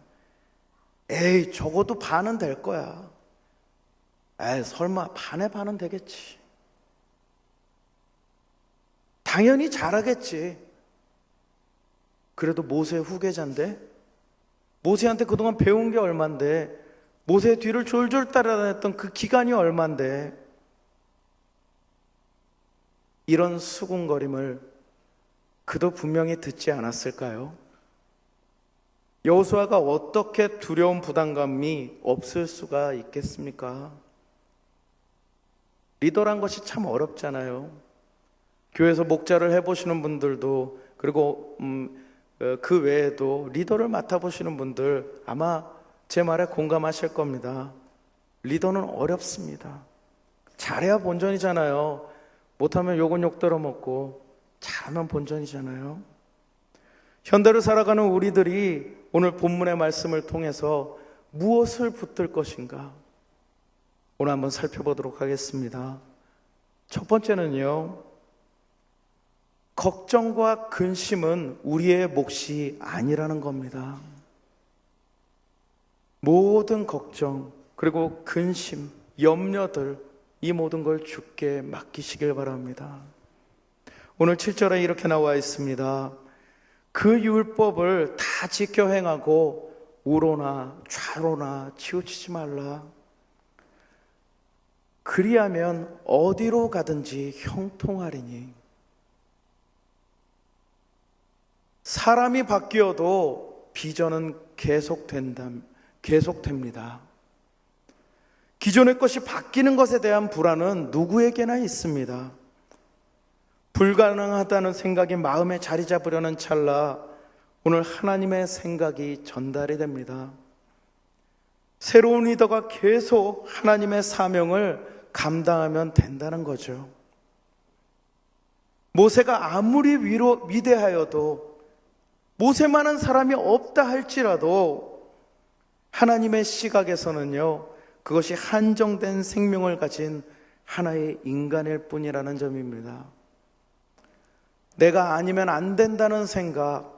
에이, 적어도 반은 될 거야. 에이, 설마 반은 되겠지. 당연히 잘하겠지. 그래도 모세의 후계자인데, 모세한테 그동안 배운 게 얼만데, 모세의 뒤를 졸졸 따라다녔던 그 기간이 얼만데, 이런 수군거림을 그도 분명히 듣지 않았을까요? 여호수아가 어떻게 두려운 부담감이 없을 수가 있겠습니까? 리더란 것이 참 어렵잖아요. 교회에서 목자를 해보시는 분들도, 그리고 그 외에도 리더를 맡아보시는 분들 아마 제 말에 공감하실 겁니다. 리더는 어렵습니다. 잘해야 본전이잖아요. 못하면 욕은 욕대로 먹고 잘하면 본전이잖아요. 현대를 살아가는 우리들이 오늘 본문의 말씀을 통해서 무엇을 붙들 것인가, 오늘 한번 살펴보도록 하겠습니다. 첫 번째는요, 걱정과 근심은 우리의 몫이 아니라는 겁니다. 모든 걱정, 그리고 근심, 염려들, 이 모든 걸 주께 맡기시길 바랍니다. 오늘 7절에 이렇게 나와 있습니다. 그 율법을 다 지켜 행하고 우로나 좌로나 치우치지 말라. 그리하면 어디로 가든지 형통하리니. 사람이 바뀌어도 비전은 계속됩니다. 기존의 것이 바뀌는 것에 대한 불안은 누구에게나 있습니다. 불가능하다는 생각이 마음에 자리 잡으려는 찰나 오늘 하나님의 생각이 전달이 됩니다. 새로운 리더가 계속 하나님의 사명을 감당하면 된다는 거죠. 모세가 아무리 위대하여도, 모세만한 사람이 없다 할지라도 하나님의 시각에서는요, 그것이 한정된 생명을 가진 하나의 인간일 뿐이라는 점입니다. 내가 아니면 안 된다는 생각,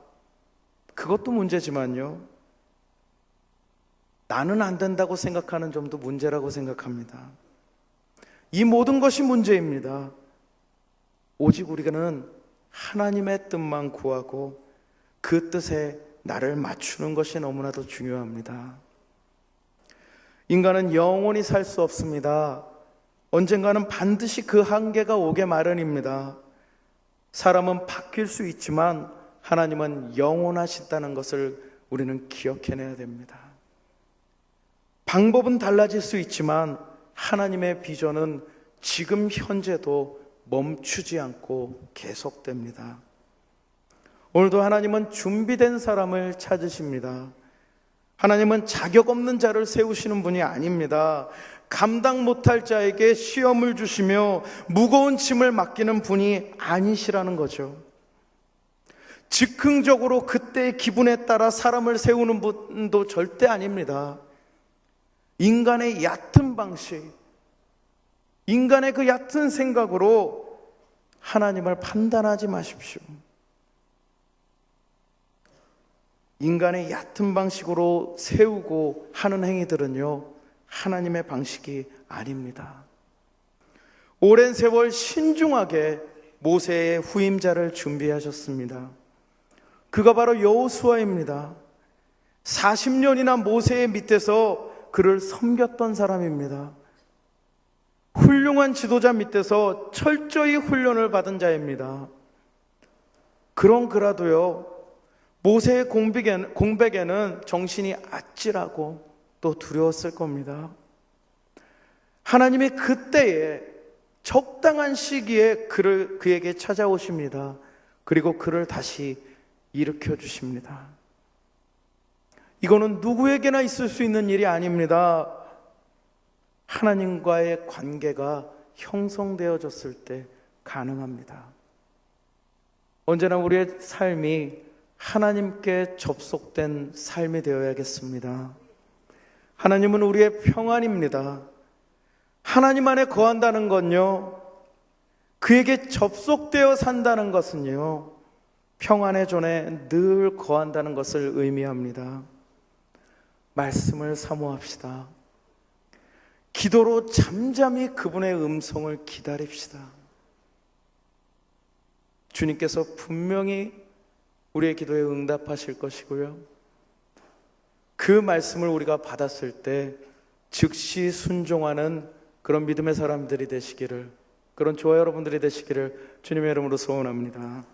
그것도 문제지만요, 나는 안 된다고 생각하는 점도 문제라고 생각합니다. 이 모든 것이 문제입니다. 오직 우리는 하나님의 뜻만 구하고 그 뜻에 나를 맞추는 것이 너무나도 중요합니다. 인간은 영원히 살 수 없습니다. 언젠가는 반드시 그 한계가 오게 마련입니다. 사람은 바뀔 수 있지만 하나님은 영원하시다는 것을 우리는 기억해내야 됩니다. 방법은 달라질 수 있지만 하나님의 비전은 지금 현재도 멈추지 않고 계속됩니다. 오늘도 하나님은 준비된 사람을 찾으십니다. 하나님은 자격 없는 자를 세우시는 분이 아닙니다. 감당 못할 자에게 시험을 주시며 무거운 짐을 맡기는 분이 아니시라는 거죠. 즉흥적으로 그때의 기분에 따라 사람을 세우는 분도 절대 아닙니다. 인간의 얕은 방식, 인간의 그 얕은 생각으로 하나님을 판단하지 마십시오. 인간의 얕은 방식으로 세우고 하는 행위들은요, 하나님의 방식이 아닙니다. 오랜 세월 신중하게 모세의 후임자를 준비하셨습니다. 그가 바로 여호수아입니다. 40년이나 모세의 밑에서 그를 섬겼던 사람입니다. 훌륭한 지도자 밑에서 철저히 훈련을 받은 자입니다. 그런 그라도요, 모세의 공백에는 정신이 아찔하고 또 두려웠을 겁니다. 하나님이 그때에 적당한 시기에 그에게 찾아오십니다. 그리고 그를 다시 일으켜 주십니다. 이거는 누구에게나 있을 수 있는 일이 아닙니다. 하나님과의 관계가 형성되어졌을 때 가능합니다. 언제나 우리의 삶이 하나님께 접속된 삶이 되어야겠습니다. 하나님은 우리의 평안입니다. 하나님 안에 거한다는 건요, 그에게 접속되어 산다는 것은요, 평안의 존에 늘 거한다는 것을 의미합니다. 말씀을 사모합시다. 기도로 잠잠히 그분의 음성을 기다립시다. 주님께서 분명히 우리의 기도에 응답하실 것이고요, 그 말씀을 우리가 받았을 때 즉시 순종하는 그런 믿음의 사람들이 되시기를, 그런 저와 여러분들이 되시기를 주님의 이름으로 소원합니다.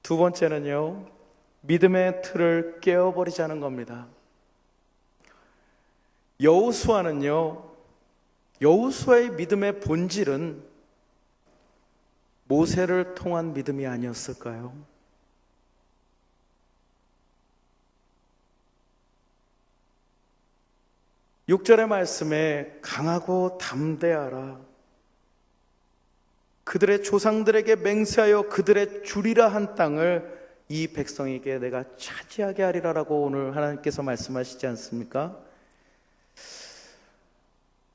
두 번째는요, 믿음의 틀을 깨어버리자는 겁니다. 여호수아의 믿음의 본질은 모세를 통한 믿음이 아니었을까요? 육 절의 말씀에 강하고 담대하라, 그들의 조상들에게 맹세하여 그들의 주리라 한 땅을 이 백성에게 내가 차지하게 하리라라고 오늘 하나님께서 말씀하시지 않습니까?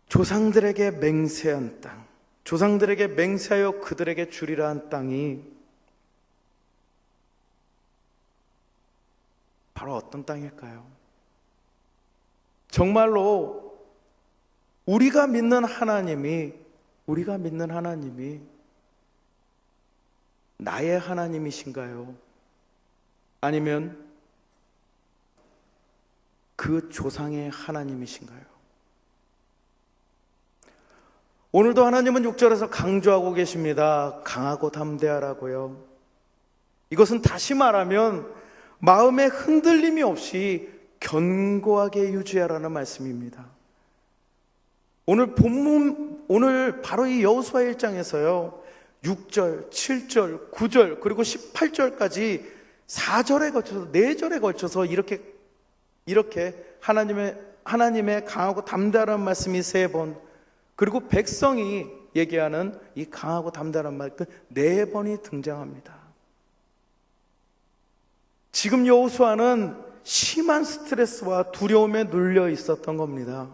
조상들에게 맹세한 땅, 조상들에게 맹세하여 그들에게 주리라 한 땅이 바로 어떤 땅일까요? 정말로 우리가 믿는 하나님이 나의 하나님이신가요? 아니면 그 조상의 하나님이신가요? 오늘도 하나님은 6절에서 강조하고 계십니다. 강하고 담대하라고요. 이것은 다시 말하면 마음에 흔들림이 없이 견고하게 유지하라는 말씀입니다. 오늘 바로 이 여호수아 1장에서요, 6절, 7절, 9절 그리고 18절까지 4절에 걸쳐서 4절에 걸쳐서 이렇게 하나님의 강하고 담대한 말씀이 3번, 그리고 백성이 얘기하는 이 강하고 담대한 말, 그 4번이 등장합니다. 지금 여호수아는 심한 스트레스와 두려움에 눌려 있었던 겁니다.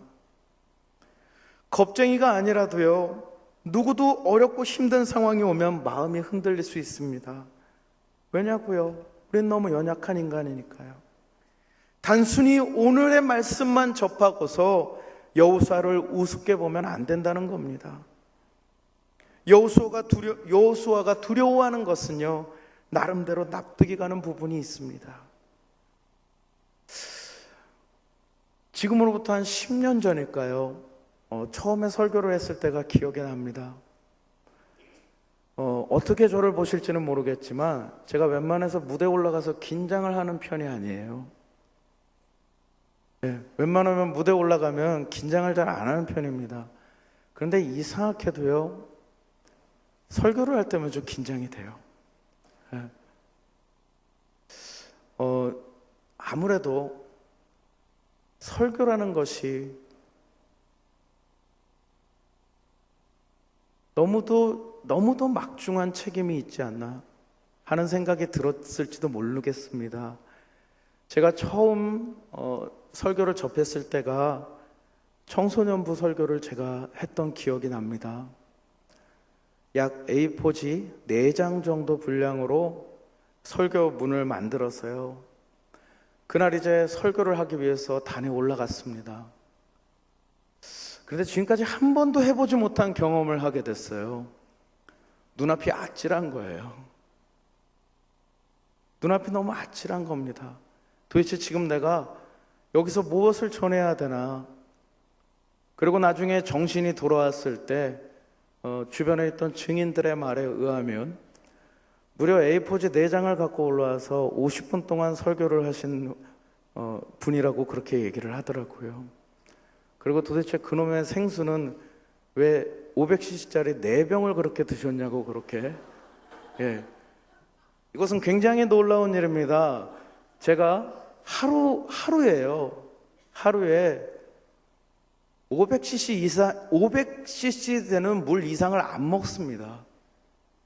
겁쟁이가 아니라도요, 누구도 어렵고 힘든 상황이 오면 마음이 흔들릴 수 있습니다. 왜냐고요? 우린 너무 연약한 인간이니까요. 단순히 오늘의 말씀만 접하고서 여호수아를 우습게 보면 안 된다는 겁니다. 여호수아가 두려워하는 것은요, 나름대로 납득이 가는 부분이 있습니다. 지금으로부터 한 10년 전일까요? 처음에 설교를 했을 때가 기억이 납니다. 어떻게 저를 보실지는 모르겠지만 제가 웬만해서 무대에 올라가서 긴장을 하는 편이 아니에요. 네, 웬만하면 무대에 올라가면 긴장을 잘 안 하는 편입니다. 그런데 이상하게도요, 설교를 할 때면 좀 긴장이 돼요. 네. 아무래도 설교라는 것이 너무도 막중한 책임이 있지 않나 하는 생각이 들었을지도 모르겠습니다. 제가 처음 설교를 접했을 때가 청소년부 설교를 제가 했던 기억이 납니다. 약 A4지 4장 정도 분량으로 설교문을 만들었어요. 그날 이제 설교를 하기 위해서 단에 올라갔습니다. 그런데 지금까지 한 번도 해보지 못한 경험을 하게 됐어요. 눈앞이 아찔한 거예요. 눈앞이 너무 아찔한 겁니다. 도대체 지금 내가 여기서 무엇을 전해야 되나? 그리고 나중에 정신이 돌아왔을 때 주변에 있던 증인들의 말에 의하면 무려 A4지 4장을 갖고 올라와서 50분 동안 설교를 하신 분이라고 그렇게 얘기를 하더라고요. 그리고 도대체 그놈의 생수는 왜 500cc짜리 4병을 그렇게 드셨냐고 그렇게. 예. 이것은 굉장히 놀라운 일입니다. 제가 하루에 500cc 되는 물 이상을 안 먹습니다.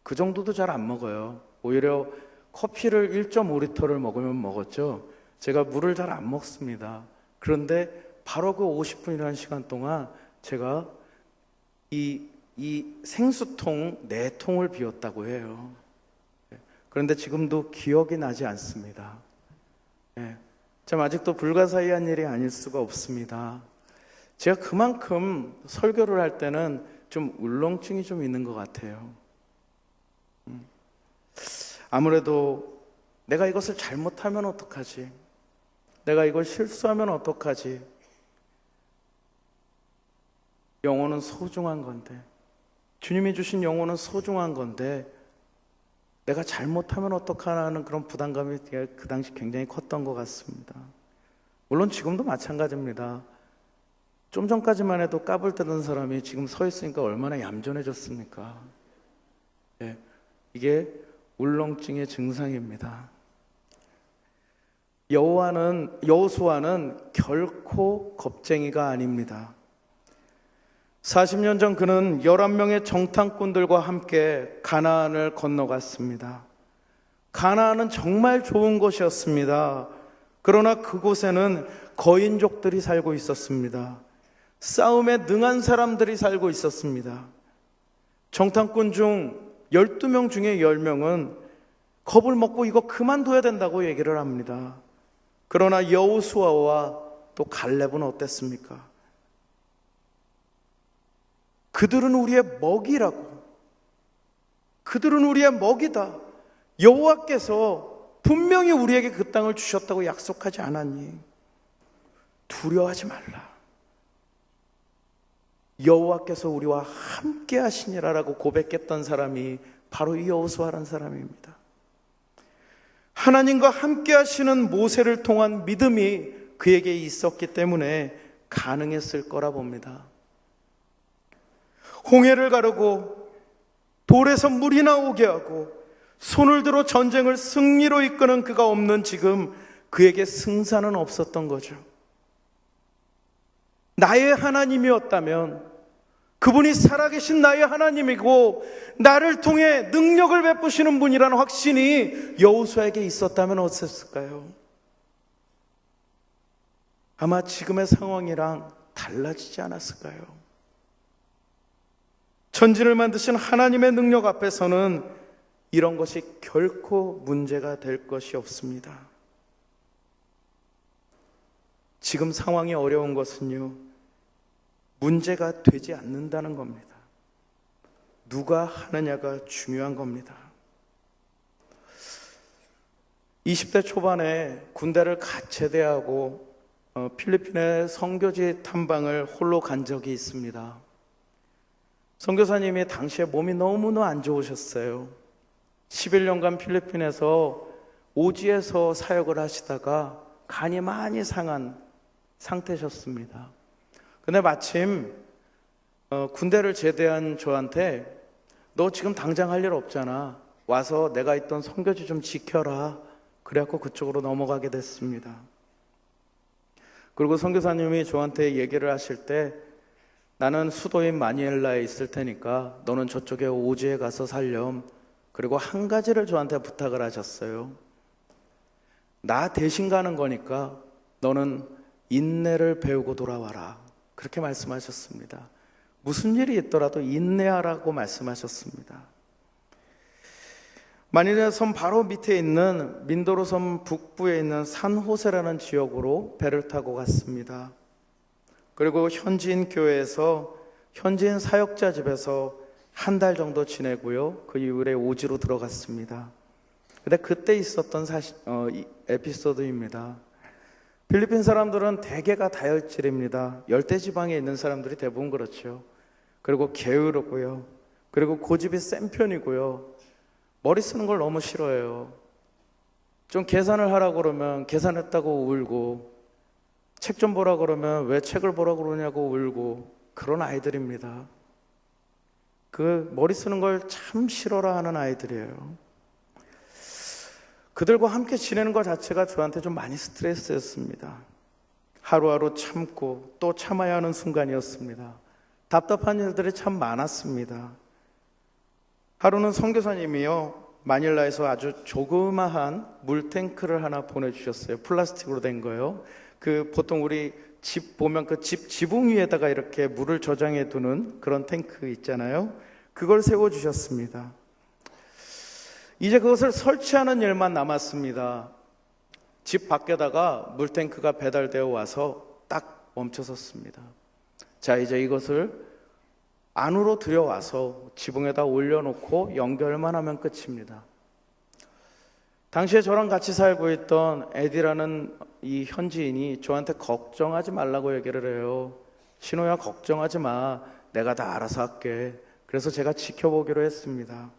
그 정도도 잘 안 먹어요. 오히려 커피를 1.5리터를 먹으면 먹었죠. 제가 물을 잘 안 먹습니다. 그런데 바로 그 50분이라는 시간 동안 제가 이 생수통 4통을 비웠다고 해요. 그런데 지금도 기억이 나지 않습니다. 참 아직도 불가사의한 일이 아닐 수가 없습니다. 제가 그만큼 설교를 할 때는 좀 울렁증이 좀 있는 것 같아요. 아무래도 내가 이것을 잘못하면 어떡하지? 내가 이걸 실수하면 어떡하지? 영혼은 소중한 건데, 주님이 주신 영혼은 소중한 건데 내가 잘못하면 어떡하나 하는 그런 부담감이 그 당시 굉장히 컸던 것 같습니다. 물론 지금도 마찬가지입니다. 좀 전까지만 해도 까불대던 사람이 지금 서 있으니까 얼마나 얌전해졌습니까? 예, 이게 울렁증의 증상입니다. 여호수아는 결코 겁쟁이가 아닙니다. 40년 전 그는 11명의 정탐꾼들과 함께 가나안을 건너갔습니다. 가나안은 정말 좋은 곳이었습니다. 그러나 그곳에는 거인족들이 살고 있었습니다. 싸움에 능한 사람들이 살고 있었습니다. 정탐꾼 중 12명 중에 10명은 겁을 먹고 이거 그만둬야 된다고 얘기를 합니다. 그러나 여호수아와 또 갈렙은 어땠습니까? 그들은 우리의 먹이라고, 그들은 우리의 먹이다, 여호와께서 분명히 우리에게 그 땅을 주셨다고 약속하지 않았니? 두려워하지 말라, 여호와께서 우리와 함께 하시니라라고 고백했던 사람이 바로 이 여호수아라는 사람입니다. 하나님과 함께 하시는 모세를 통한 믿음이 그에게 있었기 때문에 가능했을 거라 봅니다. 홍해를 가르고 돌에서 물이 나오게 하고 손을 들어 전쟁을 승리로 이끄는 그가 없는 지금 그에게 승산은 없었던 거죠. 나의 하나님이었다면, 그분이 살아계신 나의 하나님이고 나를 통해 능력을 베푸시는 분이라는 확신이 여호수아에게 있었다면 어땠을까요? 아마 지금의 상황이랑 달라지지 않았을까요? 천지를 만드신 하나님의 능력 앞에서는 이런 것이 결코 문제가 될 것이 없습니다. 지금 상황이 어려운 것은요, 문제가 되지 않는다는 겁니다. 누가 하느냐가 중요한 겁니다. 20대 초반에 군대를 갓 제대하고 필리핀의 선교지 탐방을 홀로 간 적이 있습니다. 선교사님이 당시에 몸이 너무나 안 좋으셨어요. 11년간 필리핀에서 오지에서 사역을 하시다가 간이 많이 상한 상태셨습니다. 근데 마침 군대를 제대한 저한테 너 지금 당장 할 일 없잖아. 와서 내가 있던 선교지 좀 지켜라. 그래갖고 그쪽으로 넘어가게 됐습니다. 그리고 선교사님이 저한테 얘기를 하실 때 나는 수도인 마니엘라에 있을 테니까 너는 저쪽에 오지에 가서 살렴. 그리고 한 가지를 저한테 부탁을 하셨어요. 나 대신 가는 거니까 너는 인내를 배우고 돌아와라. 그렇게 말씀하셨습니다. 무슨 일이 있더라도 인내하라고 말씀하셨습니다. 마닐라 섬 바로 밑에 있는 민도로 섬 북부에 있는 산호세라는 지역으로 배를 타고 갔습니다. 그리고 현지인 교회에서 현지인 사역자 집에서 한 달 정도 지내고요. 그 이후에 오지로 들어갔습니다. 근데 그때 있었던 에피소드입니다. 필리핀 사람들은 대개가 다혈질입니다. 열대지방에 있는 사람들이 대부분 그렇죠. 그리고 게으르고요. 그리고 고집이 센 편이고요. 머리 쓰는 걸 너무 싫어해요. 좀 계산을 하라고 그러면 계산했다고 울고, 책 좀 보라 그러면 왜 책을 보라고 그러냐고 울고, 그런 아이들입니다. 그 머리 쓰는 걸 참 싫어라 하는 아이들이에요. 그들과 함께 지내는 것 자체가 저한테 좀 많이 스트레스였습니다. 하루하루 참고 또 참아야 하는 순간이었습니다. 답답한 일들이 참 많았습니다. 하루는 선교사님이요, 마닐라에서 아주 조그마한 물탱크를 하나 보내주셨어요. 플라스틱으로 된 거요. 보통 우리 집 보면 그 집 지붕 위에다가 이렇게 물을 저장해 두는 그런 탱크 있잖아요. 그걸 세워주셨습니다. 이제 그것을 설치하는 일만 남았습니다. 집 밖에다가 물탱크가 배달되어 와서 딱 멈춰섰습니다. 자, 이제 이것을 안으로 들여와서 지붕에다 올려놓고 연결만 하면 끝입니다. 당시에 저랑 같이 살고 있던 에디라는 이 현지인이 저한테 걱정하지 말라고 얘기를 해요. 신호야, 걱정하지 마. 내가 다 알아서 할게. 그래서 제가 지켜보기로 했습니다.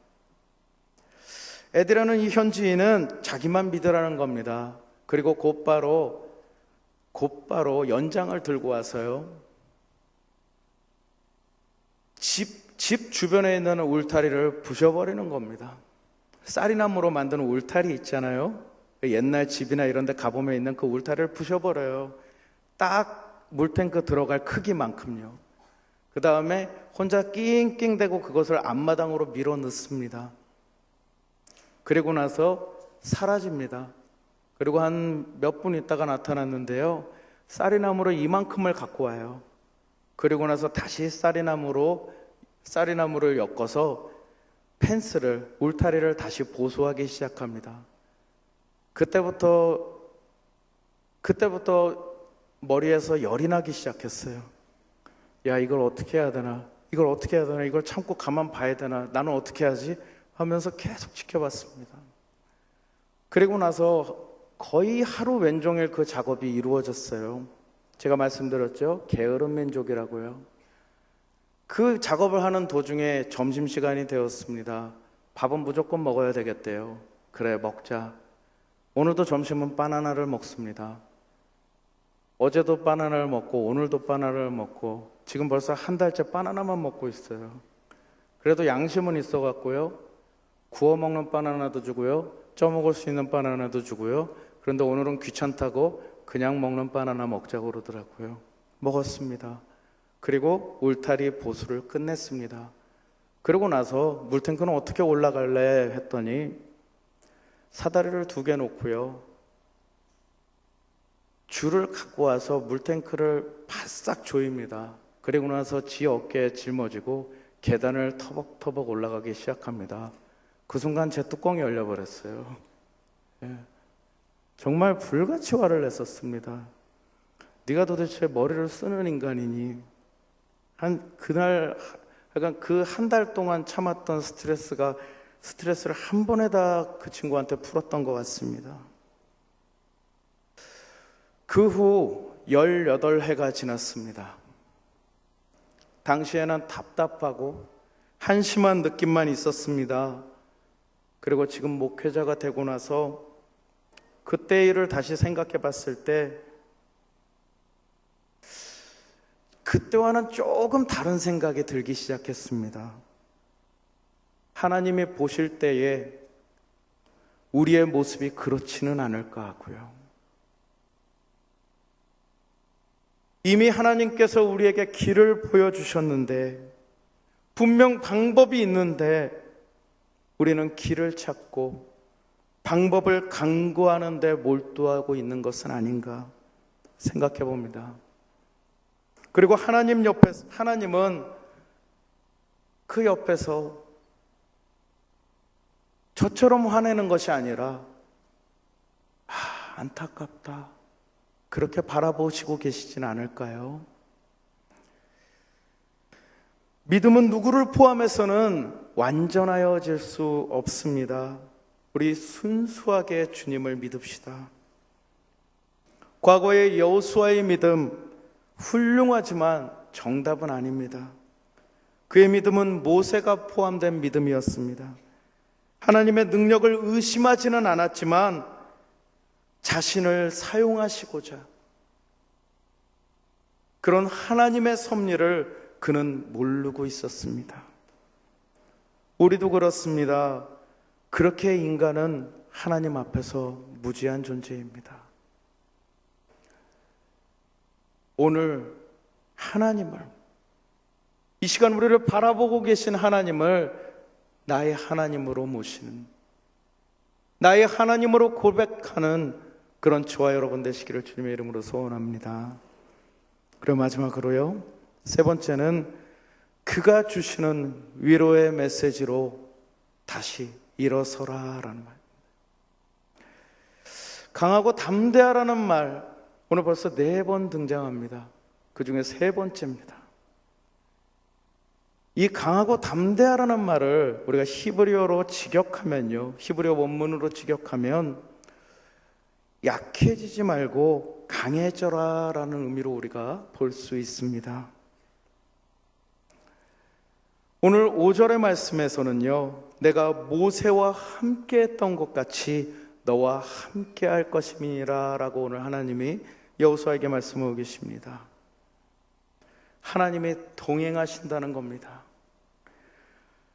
에디라는 이 현지인은 자기만 믿으라는 겁니다. 그리고 곧바로 연장을 들고 와서요, 집 주변에 있는 울타리를 부셔버리는 겁니다. 쌀이나무로 만든 울타리 있잖아요. 옛날 집이나 이런 데 가보면 있는 그 울타리를 부셔버려요. 딱 물탱크 들어갈 크기만큼요. 그 다음에 혼자 낑낑대고 그것을 앞마당으로 밀어 넣습니다. 그리고 나서 사라집니다. 그리고 한 몇 분 있다가 나타났는데요, 쌀이나무로 이만큼을 갖고 와요. 그리고 나서 다시 쌀이나무를 엮어서 펜스를, 울타리를 다시 보수하기 시작합니다. 그때부터 머리에서 열이 나기 시작했어요. 야, 이걸 어떻게 해야 되나? 이걸 참고 가만 봐야 되나? 나는 어떻게 하지? 하면서 계속 지켜봤습니다. 그리고 나서 거의 하루 왼종일 그 작업이 이루어졌어요. 제가 말씀드렸죠? 게으른 민족이라고요. 그 작업을 하는 도중에 점심시간이 되었습니다. 밥은 무조건 먹어야 되겠대요. 그래, 먹자. 오늘도 점심은 바나나를 먹습니다. 어제도 바나나를 먹고 오늘도 바나나를 먹고 지금 벌써 한 달째 바나나만 먹고 있어요. 그래도 양심은 있어갖고요, 구워 먹는 바나나도 주고요, 쪄 먹을 수 있는 바나나도 주고요. 그런데 오늘은 귀찮다고 그냥 먹는 바나나 먹자고 그러더라고요. 먹었습니다. 그리고 울타리 보수를 끝냈습니다. 그러고 나서 물탱크는 어떻게 올라갈래 했더니 사다리를 2개 놓고요, 줄을 갖고 와서 물탱크를 바싹 조입니다. 그리고 나서 지 어깨에 짊어지고 계단을 터벅터벅 올라가기 시작합니다. 그 순간 제 뚜껑이 열려버렸어요. 예. 정말 불같이 화를 냈었습니다. 네가 도대체 머리를 쓰는 인간이니? 그날 약간 그 한 달 동안 참았던 스트레스를 한 번에 다 그 친구한테 풀었던 것 같습니다. 그 후 18해가 지났습니다. 당시에는 답답하고 한심한 느낌만 있었습니다. 그리고 지금 목회자가 되고 나서 그때 일을 다시 생각해 봤을 때 그때와는 조금 다른 생각이 들기 시작했습니다. 하나님이 보실 때에 우리의 모습이 그렇지는 않을까 하고요. 이미 하나님께서 우리에게 길을 보여주셨는데, 분명 방법이 있는데 우리는 길을 찾고 방법을 강구하는 데 몰두하고 있는 것은 아닌가 생각해 봅니다. 그리고 하나님은 그 옆에서 저처럼 화내는 것이 아니라 안타깝다, 그렇게 바라보시고 계시진 않을까요? 믿음은 누구를 포함해서는 완전하여질 수 없습니다. 우리 순수하게 주님을 믿읍시다. 과거의 여호수아의 믿음 훌륭하지만 정답은 아닙니다. 그의 믿음은 모세가 포함된 믿음이었습니다. 하나님의 능력을 의심하지는 않았지만 자신을 사용하시고자 그런 하나님의 섭리를 그는 모르고 있었습니다. 우리도 그렇습니다. 그렇게 인간은 하나님 앞에서 무지한 존재입니다. 오늘 하나님을, 이 시간 우리를 바라보고 계신 하나님을 나의 하나님으로 모시는, 나의 하나님으로 고백하는 그런 저와 여러분 되시기를 주님의 이름으로 소원합니다. 그리고 마지막으로요, 3번째는 그가 주시는 위로의 메시지로 다시 일어서라 라는 말. 강하고 담대하라는 말, 오늘 벌써 4번 등장합니다. 그 중에 3번째입니다. 이 강하고 담대하라는 말을 우리가 히브리어로 직역하면요, 히브리어 원문으로 직역하면 약해지지 말고 강해져라 라는 의미로 우리가 볼 수 있습니다. 오늘 5절의 말씀에서는요, 내가 모세와 함께 했던 것 같이 너와 함께 할 것임이라 라고 오늘 하나님이 여호수아에게 말씀하고 계십니다. 하나님이 동행하신다는 겁니다.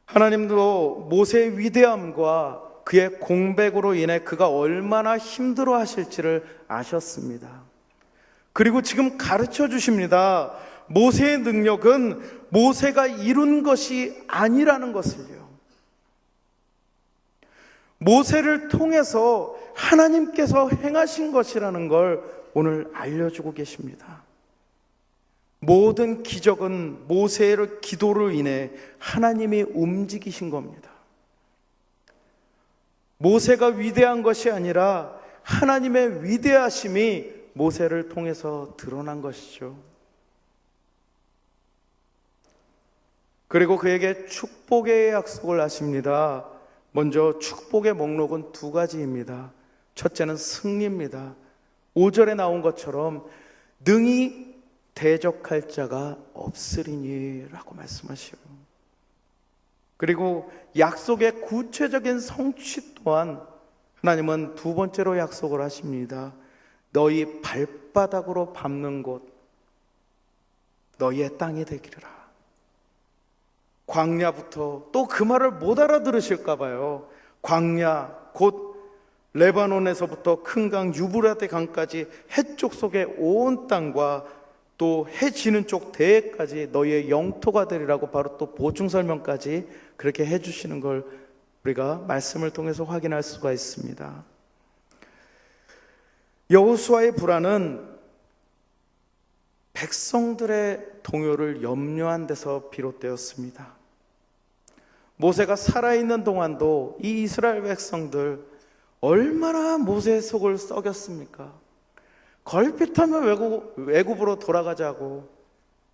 하나님도 모세의 위대함과 그의 공백으로 인해 그가 얼마나 힘들어 하실지를 아셨습니다. 그리고 지금 가르쳐 주십니다. 모세의 능력은 모세가 이룬 것이 아니라는 것을요, 모세를 통해서 하나님께서 행하신 것이라는 걸 오늘 알려주고 계십니다. 모든 기적은 모세의 기도로 인해 하나님이 움직이신 겁니다. 모세가 위대한 것이 아니라 하나님의 위대하심이 모세를 통해서 드러난 것이죠. 그리고 그에게 축복의 약속을 하십니다. 먼저 축복의 목록은 2가지입니다. 첫째는 승리입니다. 5절에 나온 것처럼 능히 대적할 자가 없으리니 라고 말씀하시고, 그리고 약속의 구체적인 성취 또한 하나님은 2번째로 약속을 하십니다. 너희 발바닥으로 밟는 곳 너희의 땅이 되기리라. 광야부터, 또 그 말을 못 알아들으실까 봐요, 광야 곧 레바논에서부터 큰 강 유브라데 강까지 해쪽 속의 온 땅과 또 해 지는 쪽 대해까지 너희의 영토가 되리라고 바로 또 보충 설명까지 그렇게 해주시는 걸 우리가 말씀을 통해서 확인할 수가 있습니다. 여호수아의 불안은 백성들의 동요를 염려한 데서 비롯되었습니다. 모세가 살아있는 동안도 이 이스라엘 백성들 얼마나 모세의 속을 썩였습니까? 걸핏하면 애굽으로 돌아가자고,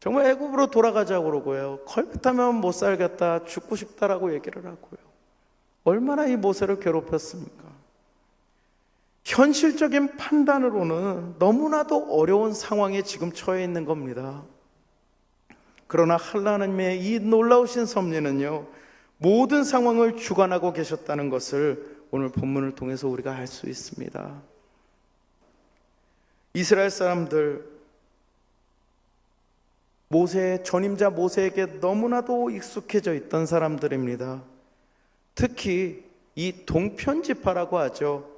정말 애굽으로 돌아가자고 그러고요. 걸핏하면 못 살겠다, 죽고 싶다라고 얘기를 하고요. 얼마나 이 모세를 괴롭혔습니까? 현실적인 판단으로는 너무나도 어려운 상황에 지금 처해 있는 겁니다. 그러나 하나님의 이 놀라우신 섭리는요, 모든 상황을 주관하고 계셨다는 것을 오늘 본문을 통해서 우리가 알 수 있습니다. 이스라엘 사람들, 전임자 모세에게 너무나도 익숙해져 있던 사람들입니다. 특히 이 동편지파라고 하죠.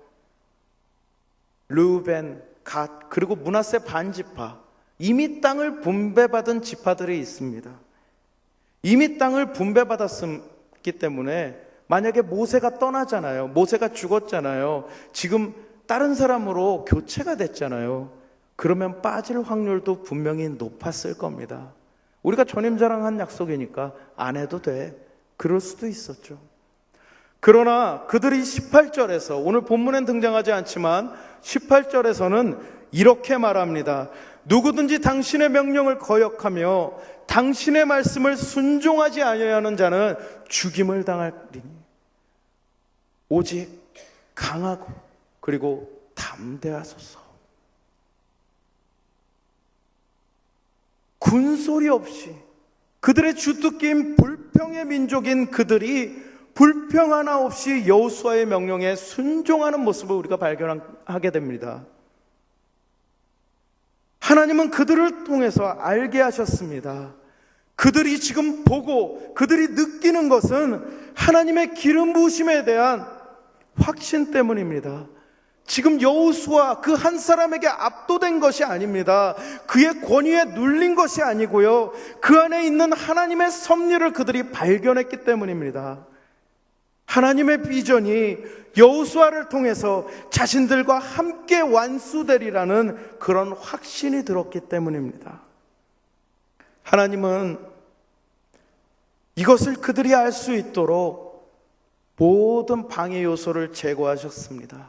르우벤, 갓, 그리고 므낫세 반지파, 이미 땅을 분배받은 지파들이 있습니다. 이미 땅을 분배받았기 때문에 만약에 모세가 떠나잖아요. 모세가 죽었잖아요. 지금 다른 사람으로 교체가 됐잖아요. 그러면 빠질 확률도 분명히 높았을 겁니다. 우리가 전임자랑 한 약속이니까 안 해도 돼. 그럴 수도 있었죠. 그러나 그들이 18절에서, 오늘 본문엔 등장하지 않지만 18절에서는 이렇게 말합니다. 누구든지 당신의 명령을 거역하며 당신의 말씀을 순종하지 아니하는 자는 죽임을 당하리니 오직 강하고 그리고 담대하소서. 군소리 없이 그들의 주특기인 불평의 민족인 그들이 불평 하나 없이 여호수아의 명령에 순종하는 모습을 우리가 발견하게 됩니다. 하나님은 그들을 통해서 알게 하셨습니다. 그들이 지금 보고 그들이 느끼는 것은 하나님의 기름 부으심에 대한 확신 때문입니다. 지금 여호수아 그 한 사람에게 압도된 것이 아닙니다. 그의 권위에 눌린 것이 아니고요, 그 안에 있는 하나님의 섭리를 그들이 발견했기 때문입니다. 하나님의 비전이 여호수아를 통해서 자신들과 함께 완수되리라는 그런 확신이 들었기 때문입니다. 하나님은 이것을 그들이 알 수 있도록 모든 방해 요소를 제거하셨습니다.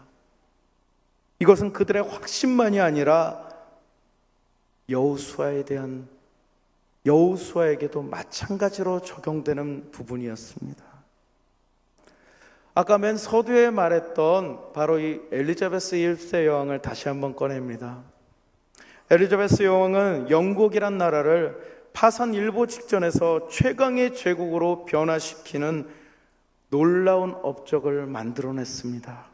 이것은 그들의 확신만이 아니라 여호수아에게도 마찬가지로 적용되는 부분이었습니다. 아까 맨 서두에 말했던 바로 이 엘리자베스 1세 여왕을 다시 한번 꺼냅니다. 엘리자베스 여왕은 영국이란 나라를 파산 일보 직전에서 최강의 제국으로 변화시키는 놀라운 업적을 만들어냈습니다.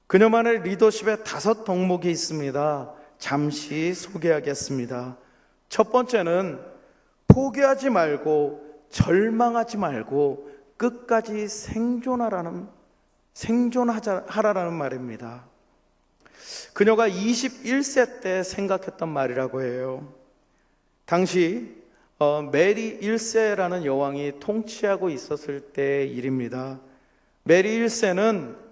그녀만의 리더십에 5 덕목이 있습니다. 잠시 소개하겠습니다. 첫 번째는 포기하지 말고 절망하지 말고 끝까지 생존하라는 말입니다. 그녀가 21세 때 생각했던 말이라고 해요. 당시 메리 1세라는 여왕이 통치하고 있었을 때의 일입니다. 메리 1세는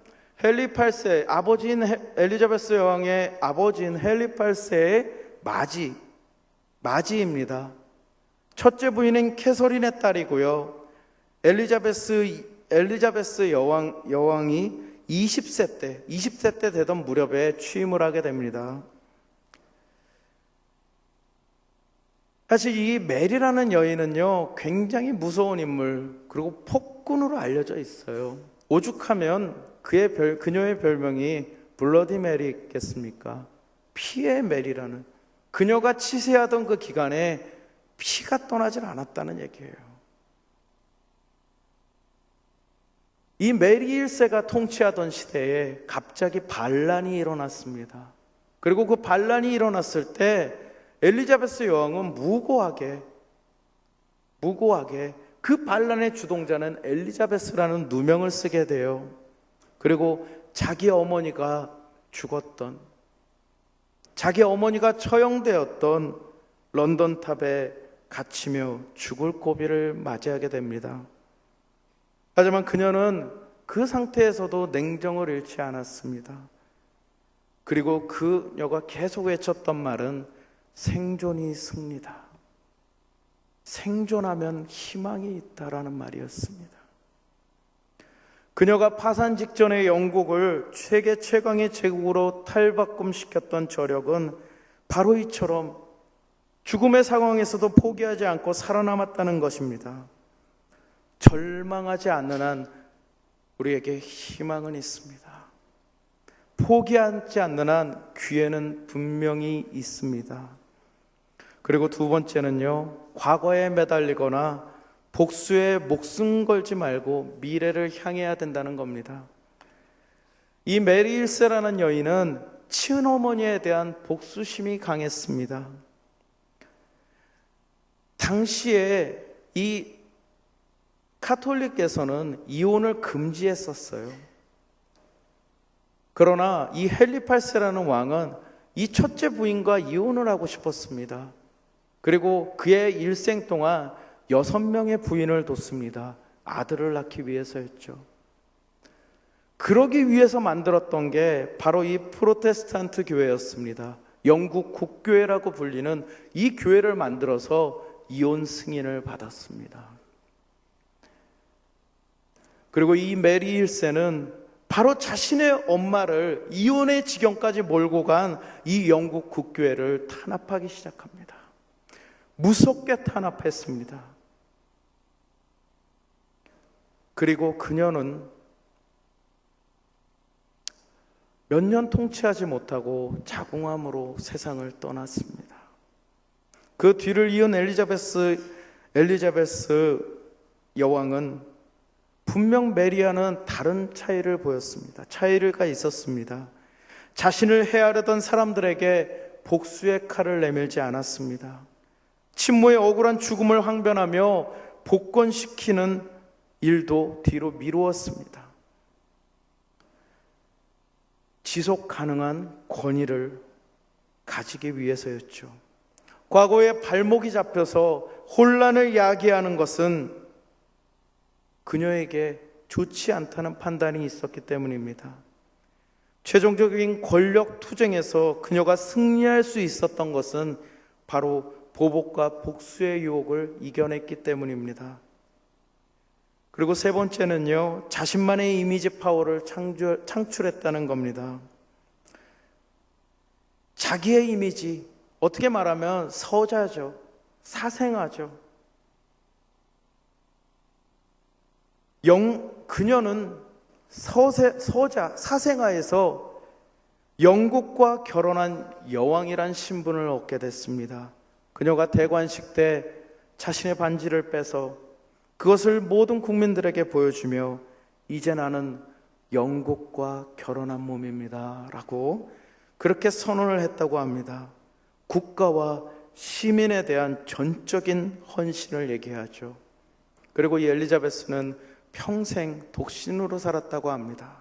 헨리 8세, 아버지인 엘리자베스 여왕의 아버지인 헨리 8세의 마지입니다. 첫째 부인인 캐서린의 딸이고요. 엘리자베스 여왕이 20세 때 되던 무렵에 취임을 하게 됩니다. 사실 이 메리라는 여인은요, 굉장히 무서운 인물, 그리고 폭군으로 알려져 있어요. 오죽하면 그녀의 별명이 블러디 메리겠습니까? 피의 메리라는, 그녀가 치세하던 그 기간에 피가 떠나질 않았다는 얘기예요. 이 메리 1세가 통치하던 시대에 갑자기 반란이 일어났습니다. 그리고 그 반란이 일어났을 때 엘리자베스 여왕은 무고하게 그 반란의 주동자는 엘리자베스라는 누명을 쓰게 돼요. 그리고 자기 어머니가 죽었던, 자기 어머니가 처형되었던 런던 탑에 갇히며 죽을 고비를 맞이하게 됩니다. 하지만 그녀는 그 상태에서도 냉정을 잃지 않았습니다. 그리고 그녀가 계속 외쳤던 말은 생존이 승리다. 생존하면 희망이 있다라는 말이었습니다. 그녀가 파산 직전의 영국을 세계 최강의 제국으로 탈바꿈시켰던 저력은 바로 이처럼 죽음의 상황에서도 포기하지 않고 살아남았다는 것입니다. 절망하지 않는 한 우리에게 희망은 있습니다. 포기하지 않는 한 기회는 분명히 있습니다. 그리고 두 번째는요, 과거에 매달리거나 복수에 목숨 걸지 말고 미래를 향해야 된다는 겁니다. 이 메리 1세라는 여인은 친어머니에 대한 복수심이 강했습니다. 당시에 이 카톨릭께서는 이혼을 금지했었어요. 그러나 이 헨리 8세라는 왕은 이 첫째 부인과 이혼을 하고 싶었습니다. 그리고 그의 일생 동안 6명의 부인을 뒀습니다. 아들을 낳기 위해서였죠. 그러기 위해서 만들었던 게 바로 이 프로테스탄트 교회였습니다. 영국 국교회라고 불리는 이 교회를 만들어서 이혼 승인을 받았습니다. 그리고 이 메리 1세는 바로 자신의 엄마를 이혼의 지경까지 몰고 간 이 영국 국교회를 탄압하기 시작합니다. 무섭게 탄압했습니다. 그리고 그녀는 몇 년 통치하지 못하고 자궁암으로 세상을 떠났습니다. 그 뒤를 이은 엘리자베스 여왕은 분명 메리아는 다른 차이를 보였습니다. 차이가 있었습니다. 자신을 해하려던 사람들에게 복수의 칼을 내밀지 않았습니다. 친모의 억울한 죽음을 항변하며 복권시키는 일도 뒤로 미루었습니다. 지속 가능한 권위를 가지기 위해서였죠. 과거에 발목이 잡혀서 혼란을 야기하는 것은 그녀에게 좋지 않다는 판단이 있었기 때문입니다. 최종적인 권력 투쟁에서 그녀가 승리할 수 있었던 것은 바로 보복과 복수의 유혹을 이겨냈기 때문입니다. 그리고 세 번째는요, 자신만의 이미지 파워를 창출했다는 겁니다. 자기의 이미지, 어떻게 말하면 서자죠. 사생아죠. 그녀는 사생아에서 영국과 결혼한 여왕이란 신분을 얻게 됐습니다. 그녀가 대관식 때 자신의 반지를 빼서 그것을 모든 국민들에게 보여주며 이제 나는 영국과 결혼한 몸입니다 라고 그렇게 선언을 했다고 합니다. 국가와 시민에 대한 전적인 헌신을 얘기하죠. 그리고 이 엘리자베스는 평생 독신으로 살았다고 합니다.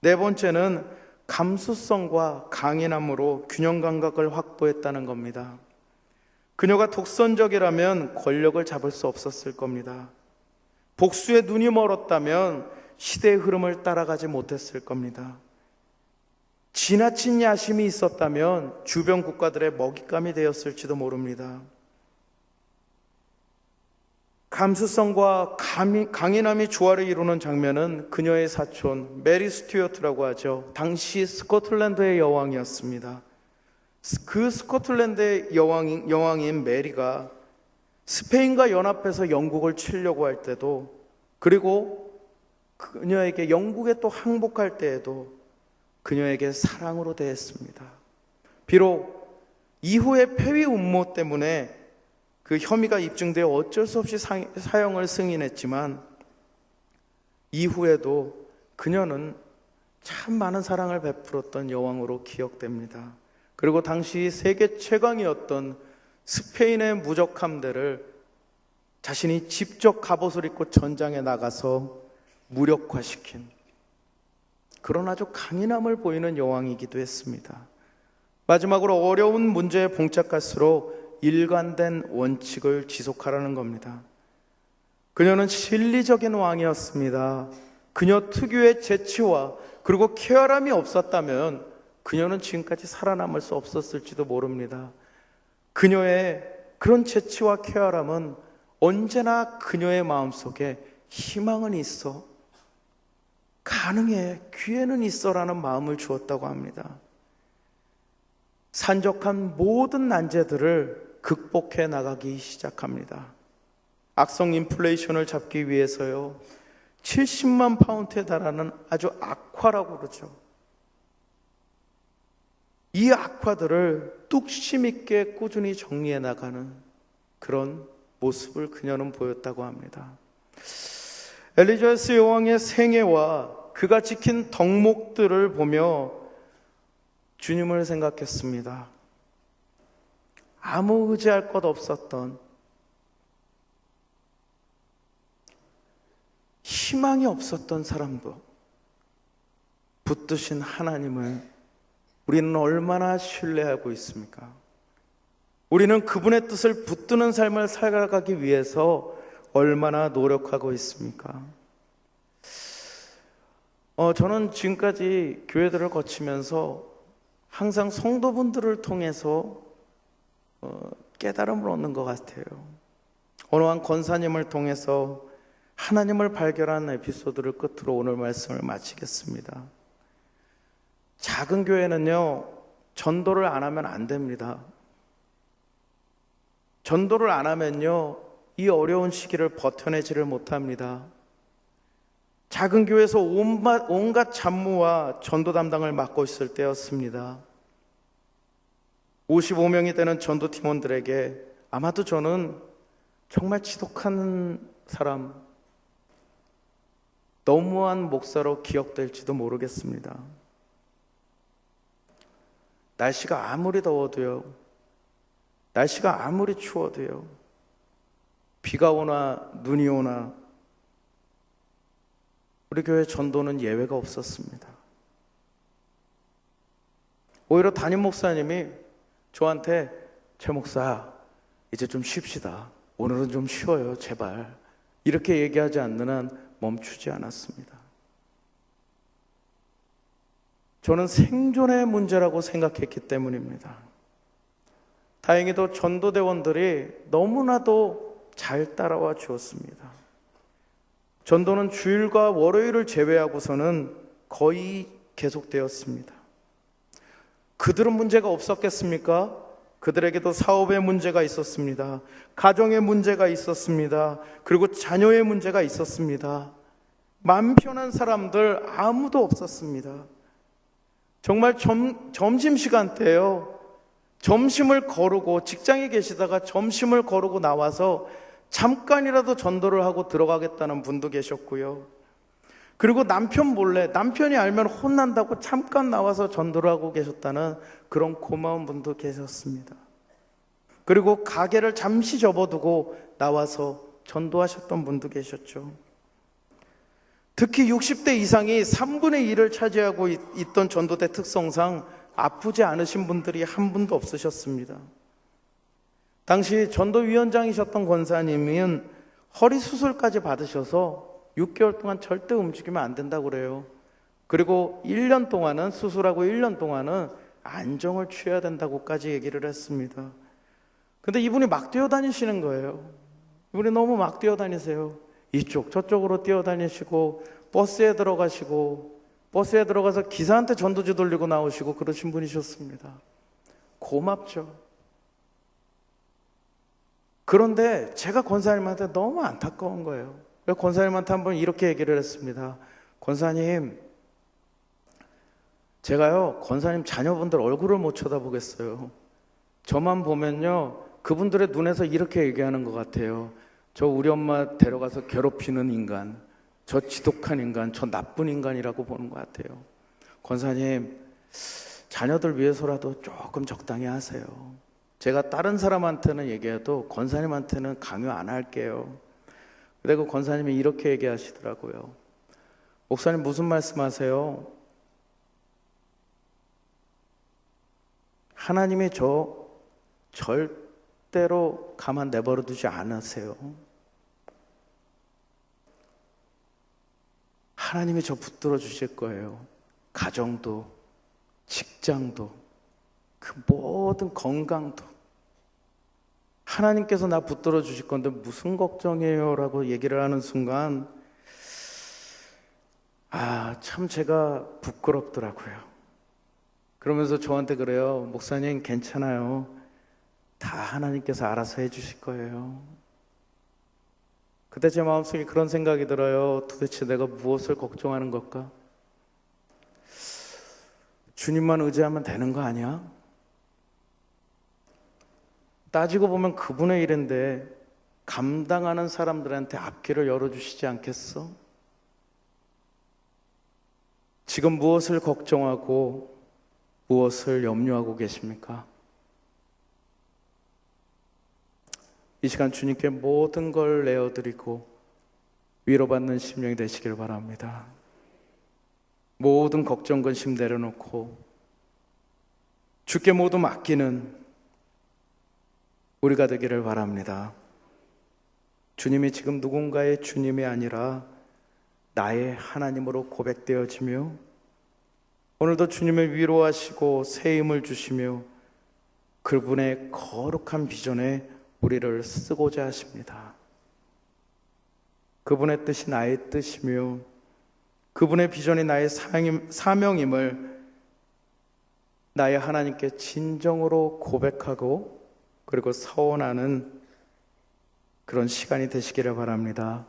네 번째는 감수성과 강인함으로 균형 감각을 확보했다는 겁니다. 그녀가 독선적이라면 권력을 잡을 수 없었을 겁니다. 복수에 눈이 멀었다면 시대의 흐름을 따라가지 못했을 겁니다. 지나친 야심이 있었다면 주변 국가들의 먹잇감이 되었을지도 모릅니다. 감수성과 강인함이 조화를 이루는 장면은 그녀의 사촌 메리 스튜어트라고 하죠. 당시 스코틀랜드의 여왕이었습니다. 그 스코틀랜드의 여왕인 메리가 스페인과 연합해서 영국을 치려고 할 때도, 그리고 그녀에게 영국에 또 항복할 때에도 그녀에게 사랑으로 대했습니다. 비록 이후의 폐위 음모 때문에 그 혐의가 입증되어 어쩔 수 없이 사형을 승인했지만 이후에도 그녀는 참 많은 사랑을 베풀었던 여왕으로 기억됩니다. 그리고 당시 세계 최강이었던 스페인의 무적 함대를 자신이 직접 갑옷을 입고 전장에 나가서 무력화시킨 그런 아주 강인함을 보이는 여왕이기도 했습니다. 마지막으로 어려운 문제에 봉착할수록 일관된 원칙을 지속하라는 겁니다. 그녀는 실리적인 왕이었습니다. 그녀 특유의 재치와 그리고 쾌활함이 없었다면 그녀는 지금까지 살아남을 수 없었을지도 모릅니다. 그녀의 그런 재치와 쾌활함은 언제나 그녀의 마음속에 희망은 있어, 가능해, 기회는 있어라는 마음을 주었다고 합니다. 산적한 모든 난제들을 극복해 나가기 시작합니다. 악성 인플레이션을 잡기 위해서요, 70만 파운드에 달하는 아주 악화라고 그러죠. 이 악화들을 뚝심 있게 꾸준히 정리해 나가는 그런 모습을 그녀는 보였다고 합니다. 엘리자베스 여왕의 생애와 그가 지킨 덕목들을 보며 주님을 생각했습니다. 아무 의지할 것 없었던, 희망이 없었던 사람도 붙드신 하나님을 우리는 얼마나 신뢰하고 있습니까? 우리는 그분의 뜻을 붙드는 삶을 살아가기 위해서 얼마나 노력하고 있습니까? 저는 지금까지 교회들을 거치면서 항상 성도분들을 통해서 깨달음을 얻는 것 같아요. 어느 한 권사님을 통해서 하나님을 발견한 에피소드를 끝으로 오늘 말씀을 마치겠습니다. 작은 교회는요, 전도를 안 하면 안 됩니다. 전도를 안 하면요, 이 어려운 시기를 버텨내지를 못합니다. 작은 교회에서 온갖 잡무와 전도 담당을 맡고 있을 때였습니다. 55명이 되는 전도 팀원들에게 아마도 저는 정말 지독한 사람, 너무한 목사로 기억될지도 모르겠습니다. 날씨가 아무리 더워도요, 날씨가 아무리 추워도요, 비가 오나 눈이 오나 우리 교회 전도는 예외가 없었습니다. 오히려 담임 목사님이 저한테 최 목사 이제 좀 쉽시다, 오늘은 좀 쉬어요 제발, 이렇게 얘기하지 않는 한 멈추지 않았습니다. 저는 생존의 문제라고 생각했기 때문입니다. 다행히도 전도대원들이 너무나도 잘 따라와 주었습니다. 전도는 주일과 월요일을 제외하고서는 거의 계속되었습니다. 그들은 문제가 없었겠습니까? 그들에게도 사업의 문제가 있었습니다. 가정의 문제가 있었습니다. 그리고 자녀의 문제가 있었습니다. 마음 편한 사람들 아무도 없었습니다. 정말 점심시간 때요, 점심을 거르고, 직장에 계시다가 점심을 거르고 나와서 잠깐이라도 전도를 하고 들어가겠다는 분도 계셨고요. 그리고 남편 몰래, 남편이 알면 혼난다고 잠깐 나와서 전도를 하고 계셨다는 그런 고마운 분도 계셨습니다. 그리고 가게를 잠시 접어두고 나와서 전도하셨던 분도 계셨죠. 특히 60대 이상이 3분의 1을 차지하고 있던 전도대 특성상 아프지 않으신 분들이 한 분도 없으셨습니다. 당시 전도위원장이셨던 권사님은 허리 수술까지 받으셔서 6개월 동안 절대 움직이면 안 된다고 그래요. 그리고 1년 동안은, 수술하고 1년 동안은 안정을 취해야 된다고까지 얘기를 했습니다. 근데 이분이 막 뛰어다니시는 거예요. 이분이 너무 막 뛰어다니세요. 이쪽 저쪽으로 뛰어다니시고, 버스에 들어가시고, 버스에 들어가서 기사한테 전도지 돌리고 나오시고 그러신 분이셨습니다. 고맙죠. 그런데 제가 권사님한테 너무 안타까운 거예요. 그래서 권사님한테 한번 이렇게 얘기를 했습니다. 권사님, 제가요, 권사님 자녀분들 얼굴을 못 쳐다보겠어요. 저만 보면요, 그분들의 눈에서 이렇게 얘기하는 것 같아요. 저 우리 엄마 데려가서 괴롭히는 인간, 저 지독한 인간, 저 나쁜 인간이라고 보는 것 같아요. 권사님, 자녀들 위해서라도 조금 적당히 하세요. 제가 다른 사람한테는 얘기해도 권사님한테는 강요 안 할게요. 근데 그 권사님이 이렇게 얘기하시더라고요. 목사님 무슨 말씀하세요? 하나님이 저 절대로 가만 내버려 두지 않으세요. 하나님이 저 붙들어 주실 거예요. 가정도, 직장도, 그 모든 건강도. 하나님께서 나 붙들어 주실 건데 무슨 걱정이에요? 라고 얘기를 하는 순간 참 제가 부끄럽더라고요. 그러면서 저한테 그래요. 목사님 괜찮아요. 다 하나님께서 알아서 해주실 거예요. 그때 제 마음속에 그런 생각이 들어요. 도대체 내가 무엇을 걱정하는 걸까? 주님만 의지하면 되는 거 아니야? 따지고 보면 그분의 일인데 감당하는 사람들한테 앞길을 열어주시지 않겠어? 지금 무엇을 걱정하고 무엇을 염려하고 계십니까? 이 시간 주님께 모든 걸 내어드리고 위로받는 심령이 되시길 바랍니다. 모든 걱정 근심 내려놓고 주께 모두 맡기는 우리가 되기를 바랍니다. 주님이 지금 누군가의 주님이 아니라 나의 하나님으로 고백되어지며 오늘도 주님을 위로하시고 새 힘을 주시며 그분의 거룩한 비전에 우리를 쓰고자 하십니다. 그분의 뜻이 나의 뜻이며 그분의 비전이 나의 사명임을 나의 하나님께 진정으로 고백하고 그리고 서원하는 그런 시간이 되시기를 바랍니다.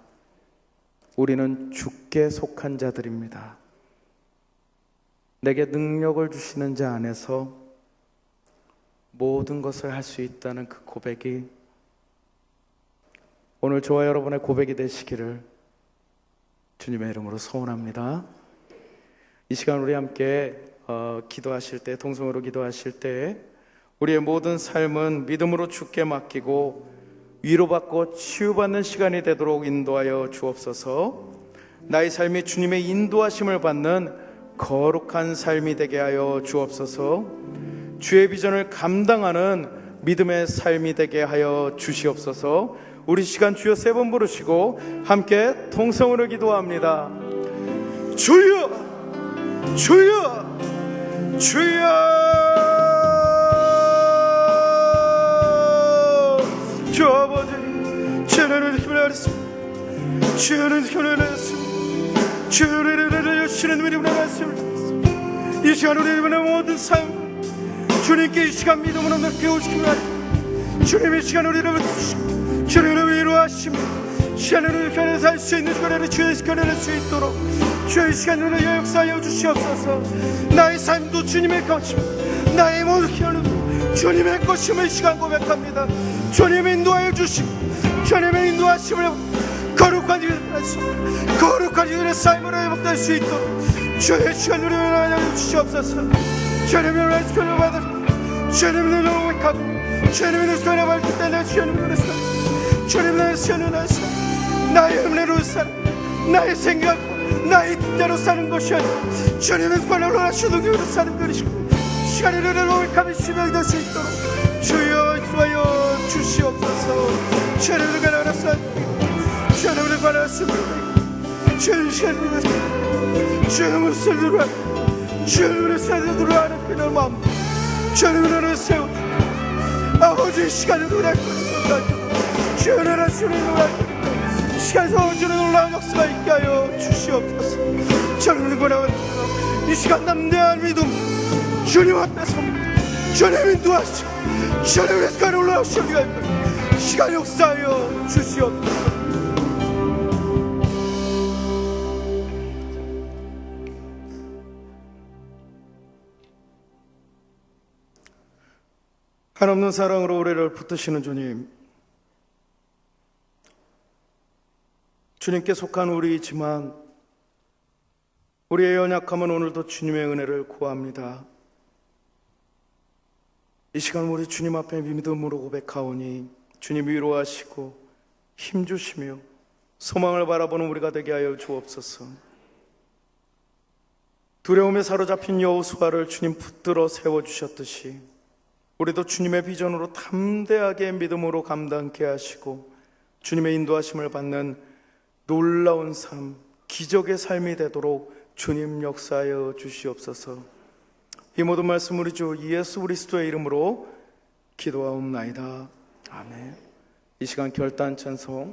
우리는 주께 속한 자들입니다. 내게 능력을 주시는 자 안에서 모든 것을 할 수 있다는 그 고백이 오늘 저와 여러분의 고백이 되시기를 주님의 이름으로 소원합니다. 이 시간 우리 함께 기도하실 때, 동성으로 기도하실 때 우리의 모든 삶은 믿음으로 주께 맡기고 위로받고 치유받는 시간이 되도록 인도하여 주옵소서. 나의 삶이 주님의 인도하심을 받는 거룩한 삶이 되게 하여 주옵소서. 주의 비전을 감당하는 믿음의 삶이 되게 하여 주시옵소서. 우리 시간 주여 세 번 부르시고 함께 통성으로 기도합니다. 주여, 주여, 주여. 주 아버지, 주는 힘을 얻었습니다. 주는 힘을 얻었습니다. 주를 주시는 이름으로 말씀을 이 시간 우리 이번에 모든 삶 주님께 이 시간 믿음으로 깨우시기 바랍니다. 주님 이 시간 우리를 붙드시고 주님을 위로하시며 시간을 견해서 할 수 있는 시간을 주의 견해할 수 있도록 주의 시간으로 역사하여 주시옵소서. 나의 삶도 주님의 것이며 나의 모든 기회는 주님의 것임을 이 시간 고백합니다. 주님의 인도하여 주시고 주님의 인도하심을 거룩한 이들의 삶으로 회복될 수 있도록 주의 시간을 위하여 주시옵소서. 주님의 말씀을 받아 주님을 고백하고 주님의 시간을 받을 때 내 주님을 살아 주님의 시간을 하시오. 나의 은혜로 살아 나의 생각 나의 뜻대로 사는 것이 아니라 주님의 시간을 하시는 교회로 사는 것이고 시간을 고백하며 시간이 될 수 있도록 주여 인도하여 주시옵소서. 주님을 가라사 주님을 바라습니다. 주님을 살리라 주님을 살리라 하는 그런 마음 주님을 세워 아버지 시간을 누락 주님을 하시는 시간에서 주는 놀라운 역사가 있게 하여 주시옵소서. 주님을 바라옵니다. 이 시간 담대한 믿음 주님 앞에서 주님 인도하시고 주님의 시간을 올라오시기 위하여 시간 역사하여 주시옵소서. 한없는 사랑으로 우리를 붙드시는 주님, 주님께 속한 우리이지만 우리의 연약함은 오늘도 주님의 은혜를 구합니다. 이 시간 우리 주님 앞에 믿음으로 고백하오니 주님 위로하시고 힘주시며 소망을 바라보는 우리가 되게 하여 주옵소서. 두려움에 사로잡힌 여호수아를 주님 붙들어 세워주셨듯이 우리도 주님의 비전으로 담대하게 믿음으로 감당케 하시고 주님의 인도하심을 받는 놀라운 삶, 기적의 삶이 되도록 주님 역사하여 주시옵소서. 이 모든 말씀 우리 주 예수 그리스도의 이름으로 기도하옵나이다. 아멘. 이 시간 결단 찬송,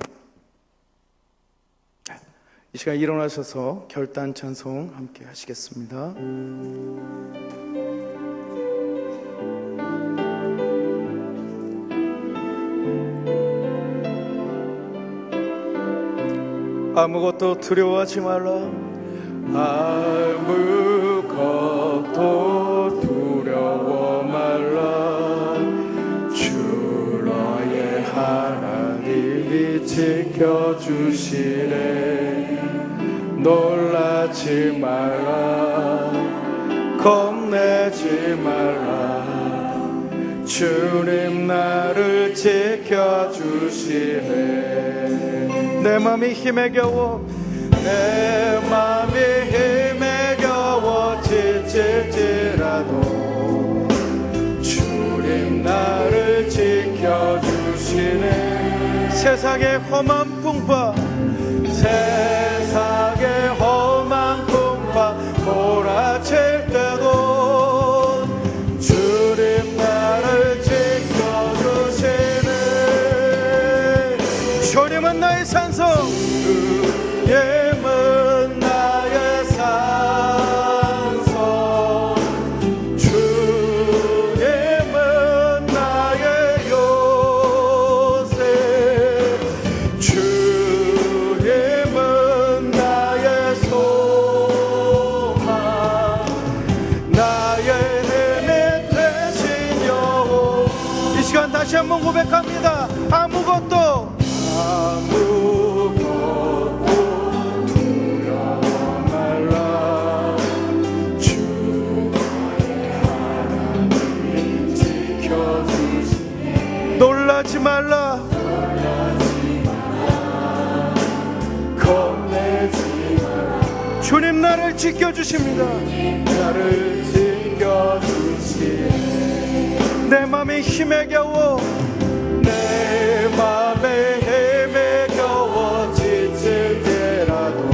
이 시간 일어나셔서 결단 찬송 함께 하시겠습니다. 아무것도 두려워하지 말라. 아무것도 두려워 말라. 주 너의 하나님이 지켜주시네. 놀라지 말라. 겁내지 말라. 주님 나를 지켜주시네. 내 맘이 힘에 겨워, 내 맘이 힘에 겨워 지칠지라도 주님 나를 지켜주시네. 세상의 험한 풍파, 세상의 험한 풍파 몰아칠 때도 주님 나를 지켜주시네. 주님은 나의 산성, 주님은 나의 산성, 주님은 나의 요새, 주님은 나의 소망, 나의 힘이 되신 여호와. 이 시간 다시 한번 고백합니다. 아무것도 두려워 말라. 주 너의 하나님이 지켜주시네. 놀라지 말라. 겁내지 말라. 주님 나를 지켜주십니다. 나를 지켜주시네. 내 맘이 힘에 겨워, 내 맘에 힘에 겨워 지칠지라도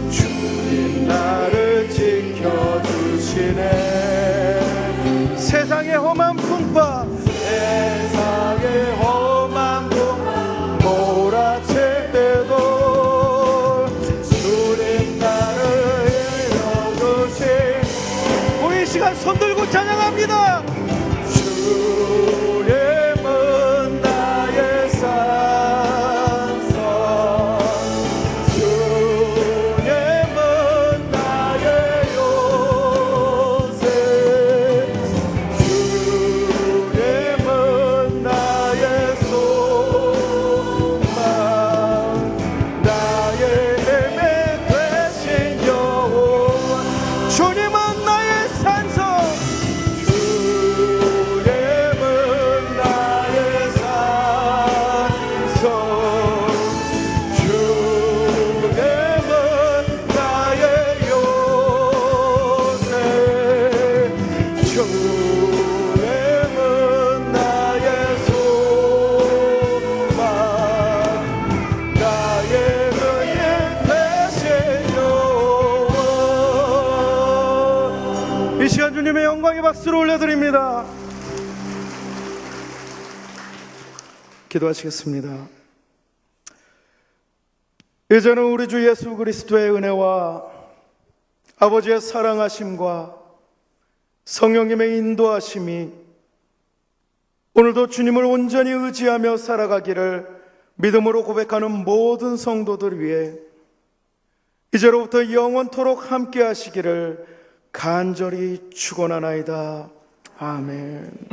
주님 나를 지켜주시네. 세상의 험한 풍파, 세상의 험한 풍파 몰아칠 때도 주님 나를 이뤄주시. 우리 이 시간 손들고 찬양합니다. 주님은 나의 산성, 주님은 나의 요새, 주님은 나의 소망, 나의 힘이 되신 여호와. 주님은 나의 산성, 주님의 영광의 박수를 올려드립니다. 기도하시겠습니다. 이제는 우리 주 예수 그리스도의 은혜와 아버지의 사랑하심과 성령님의 인도하심이 오늘도 주님을 온전히 의지하며 살아가기를 믿음으로 고백하는 모든 성도들 위해 이제로부터 영원토록 함께 하시기를 간절히 축원하나이다. 아멘.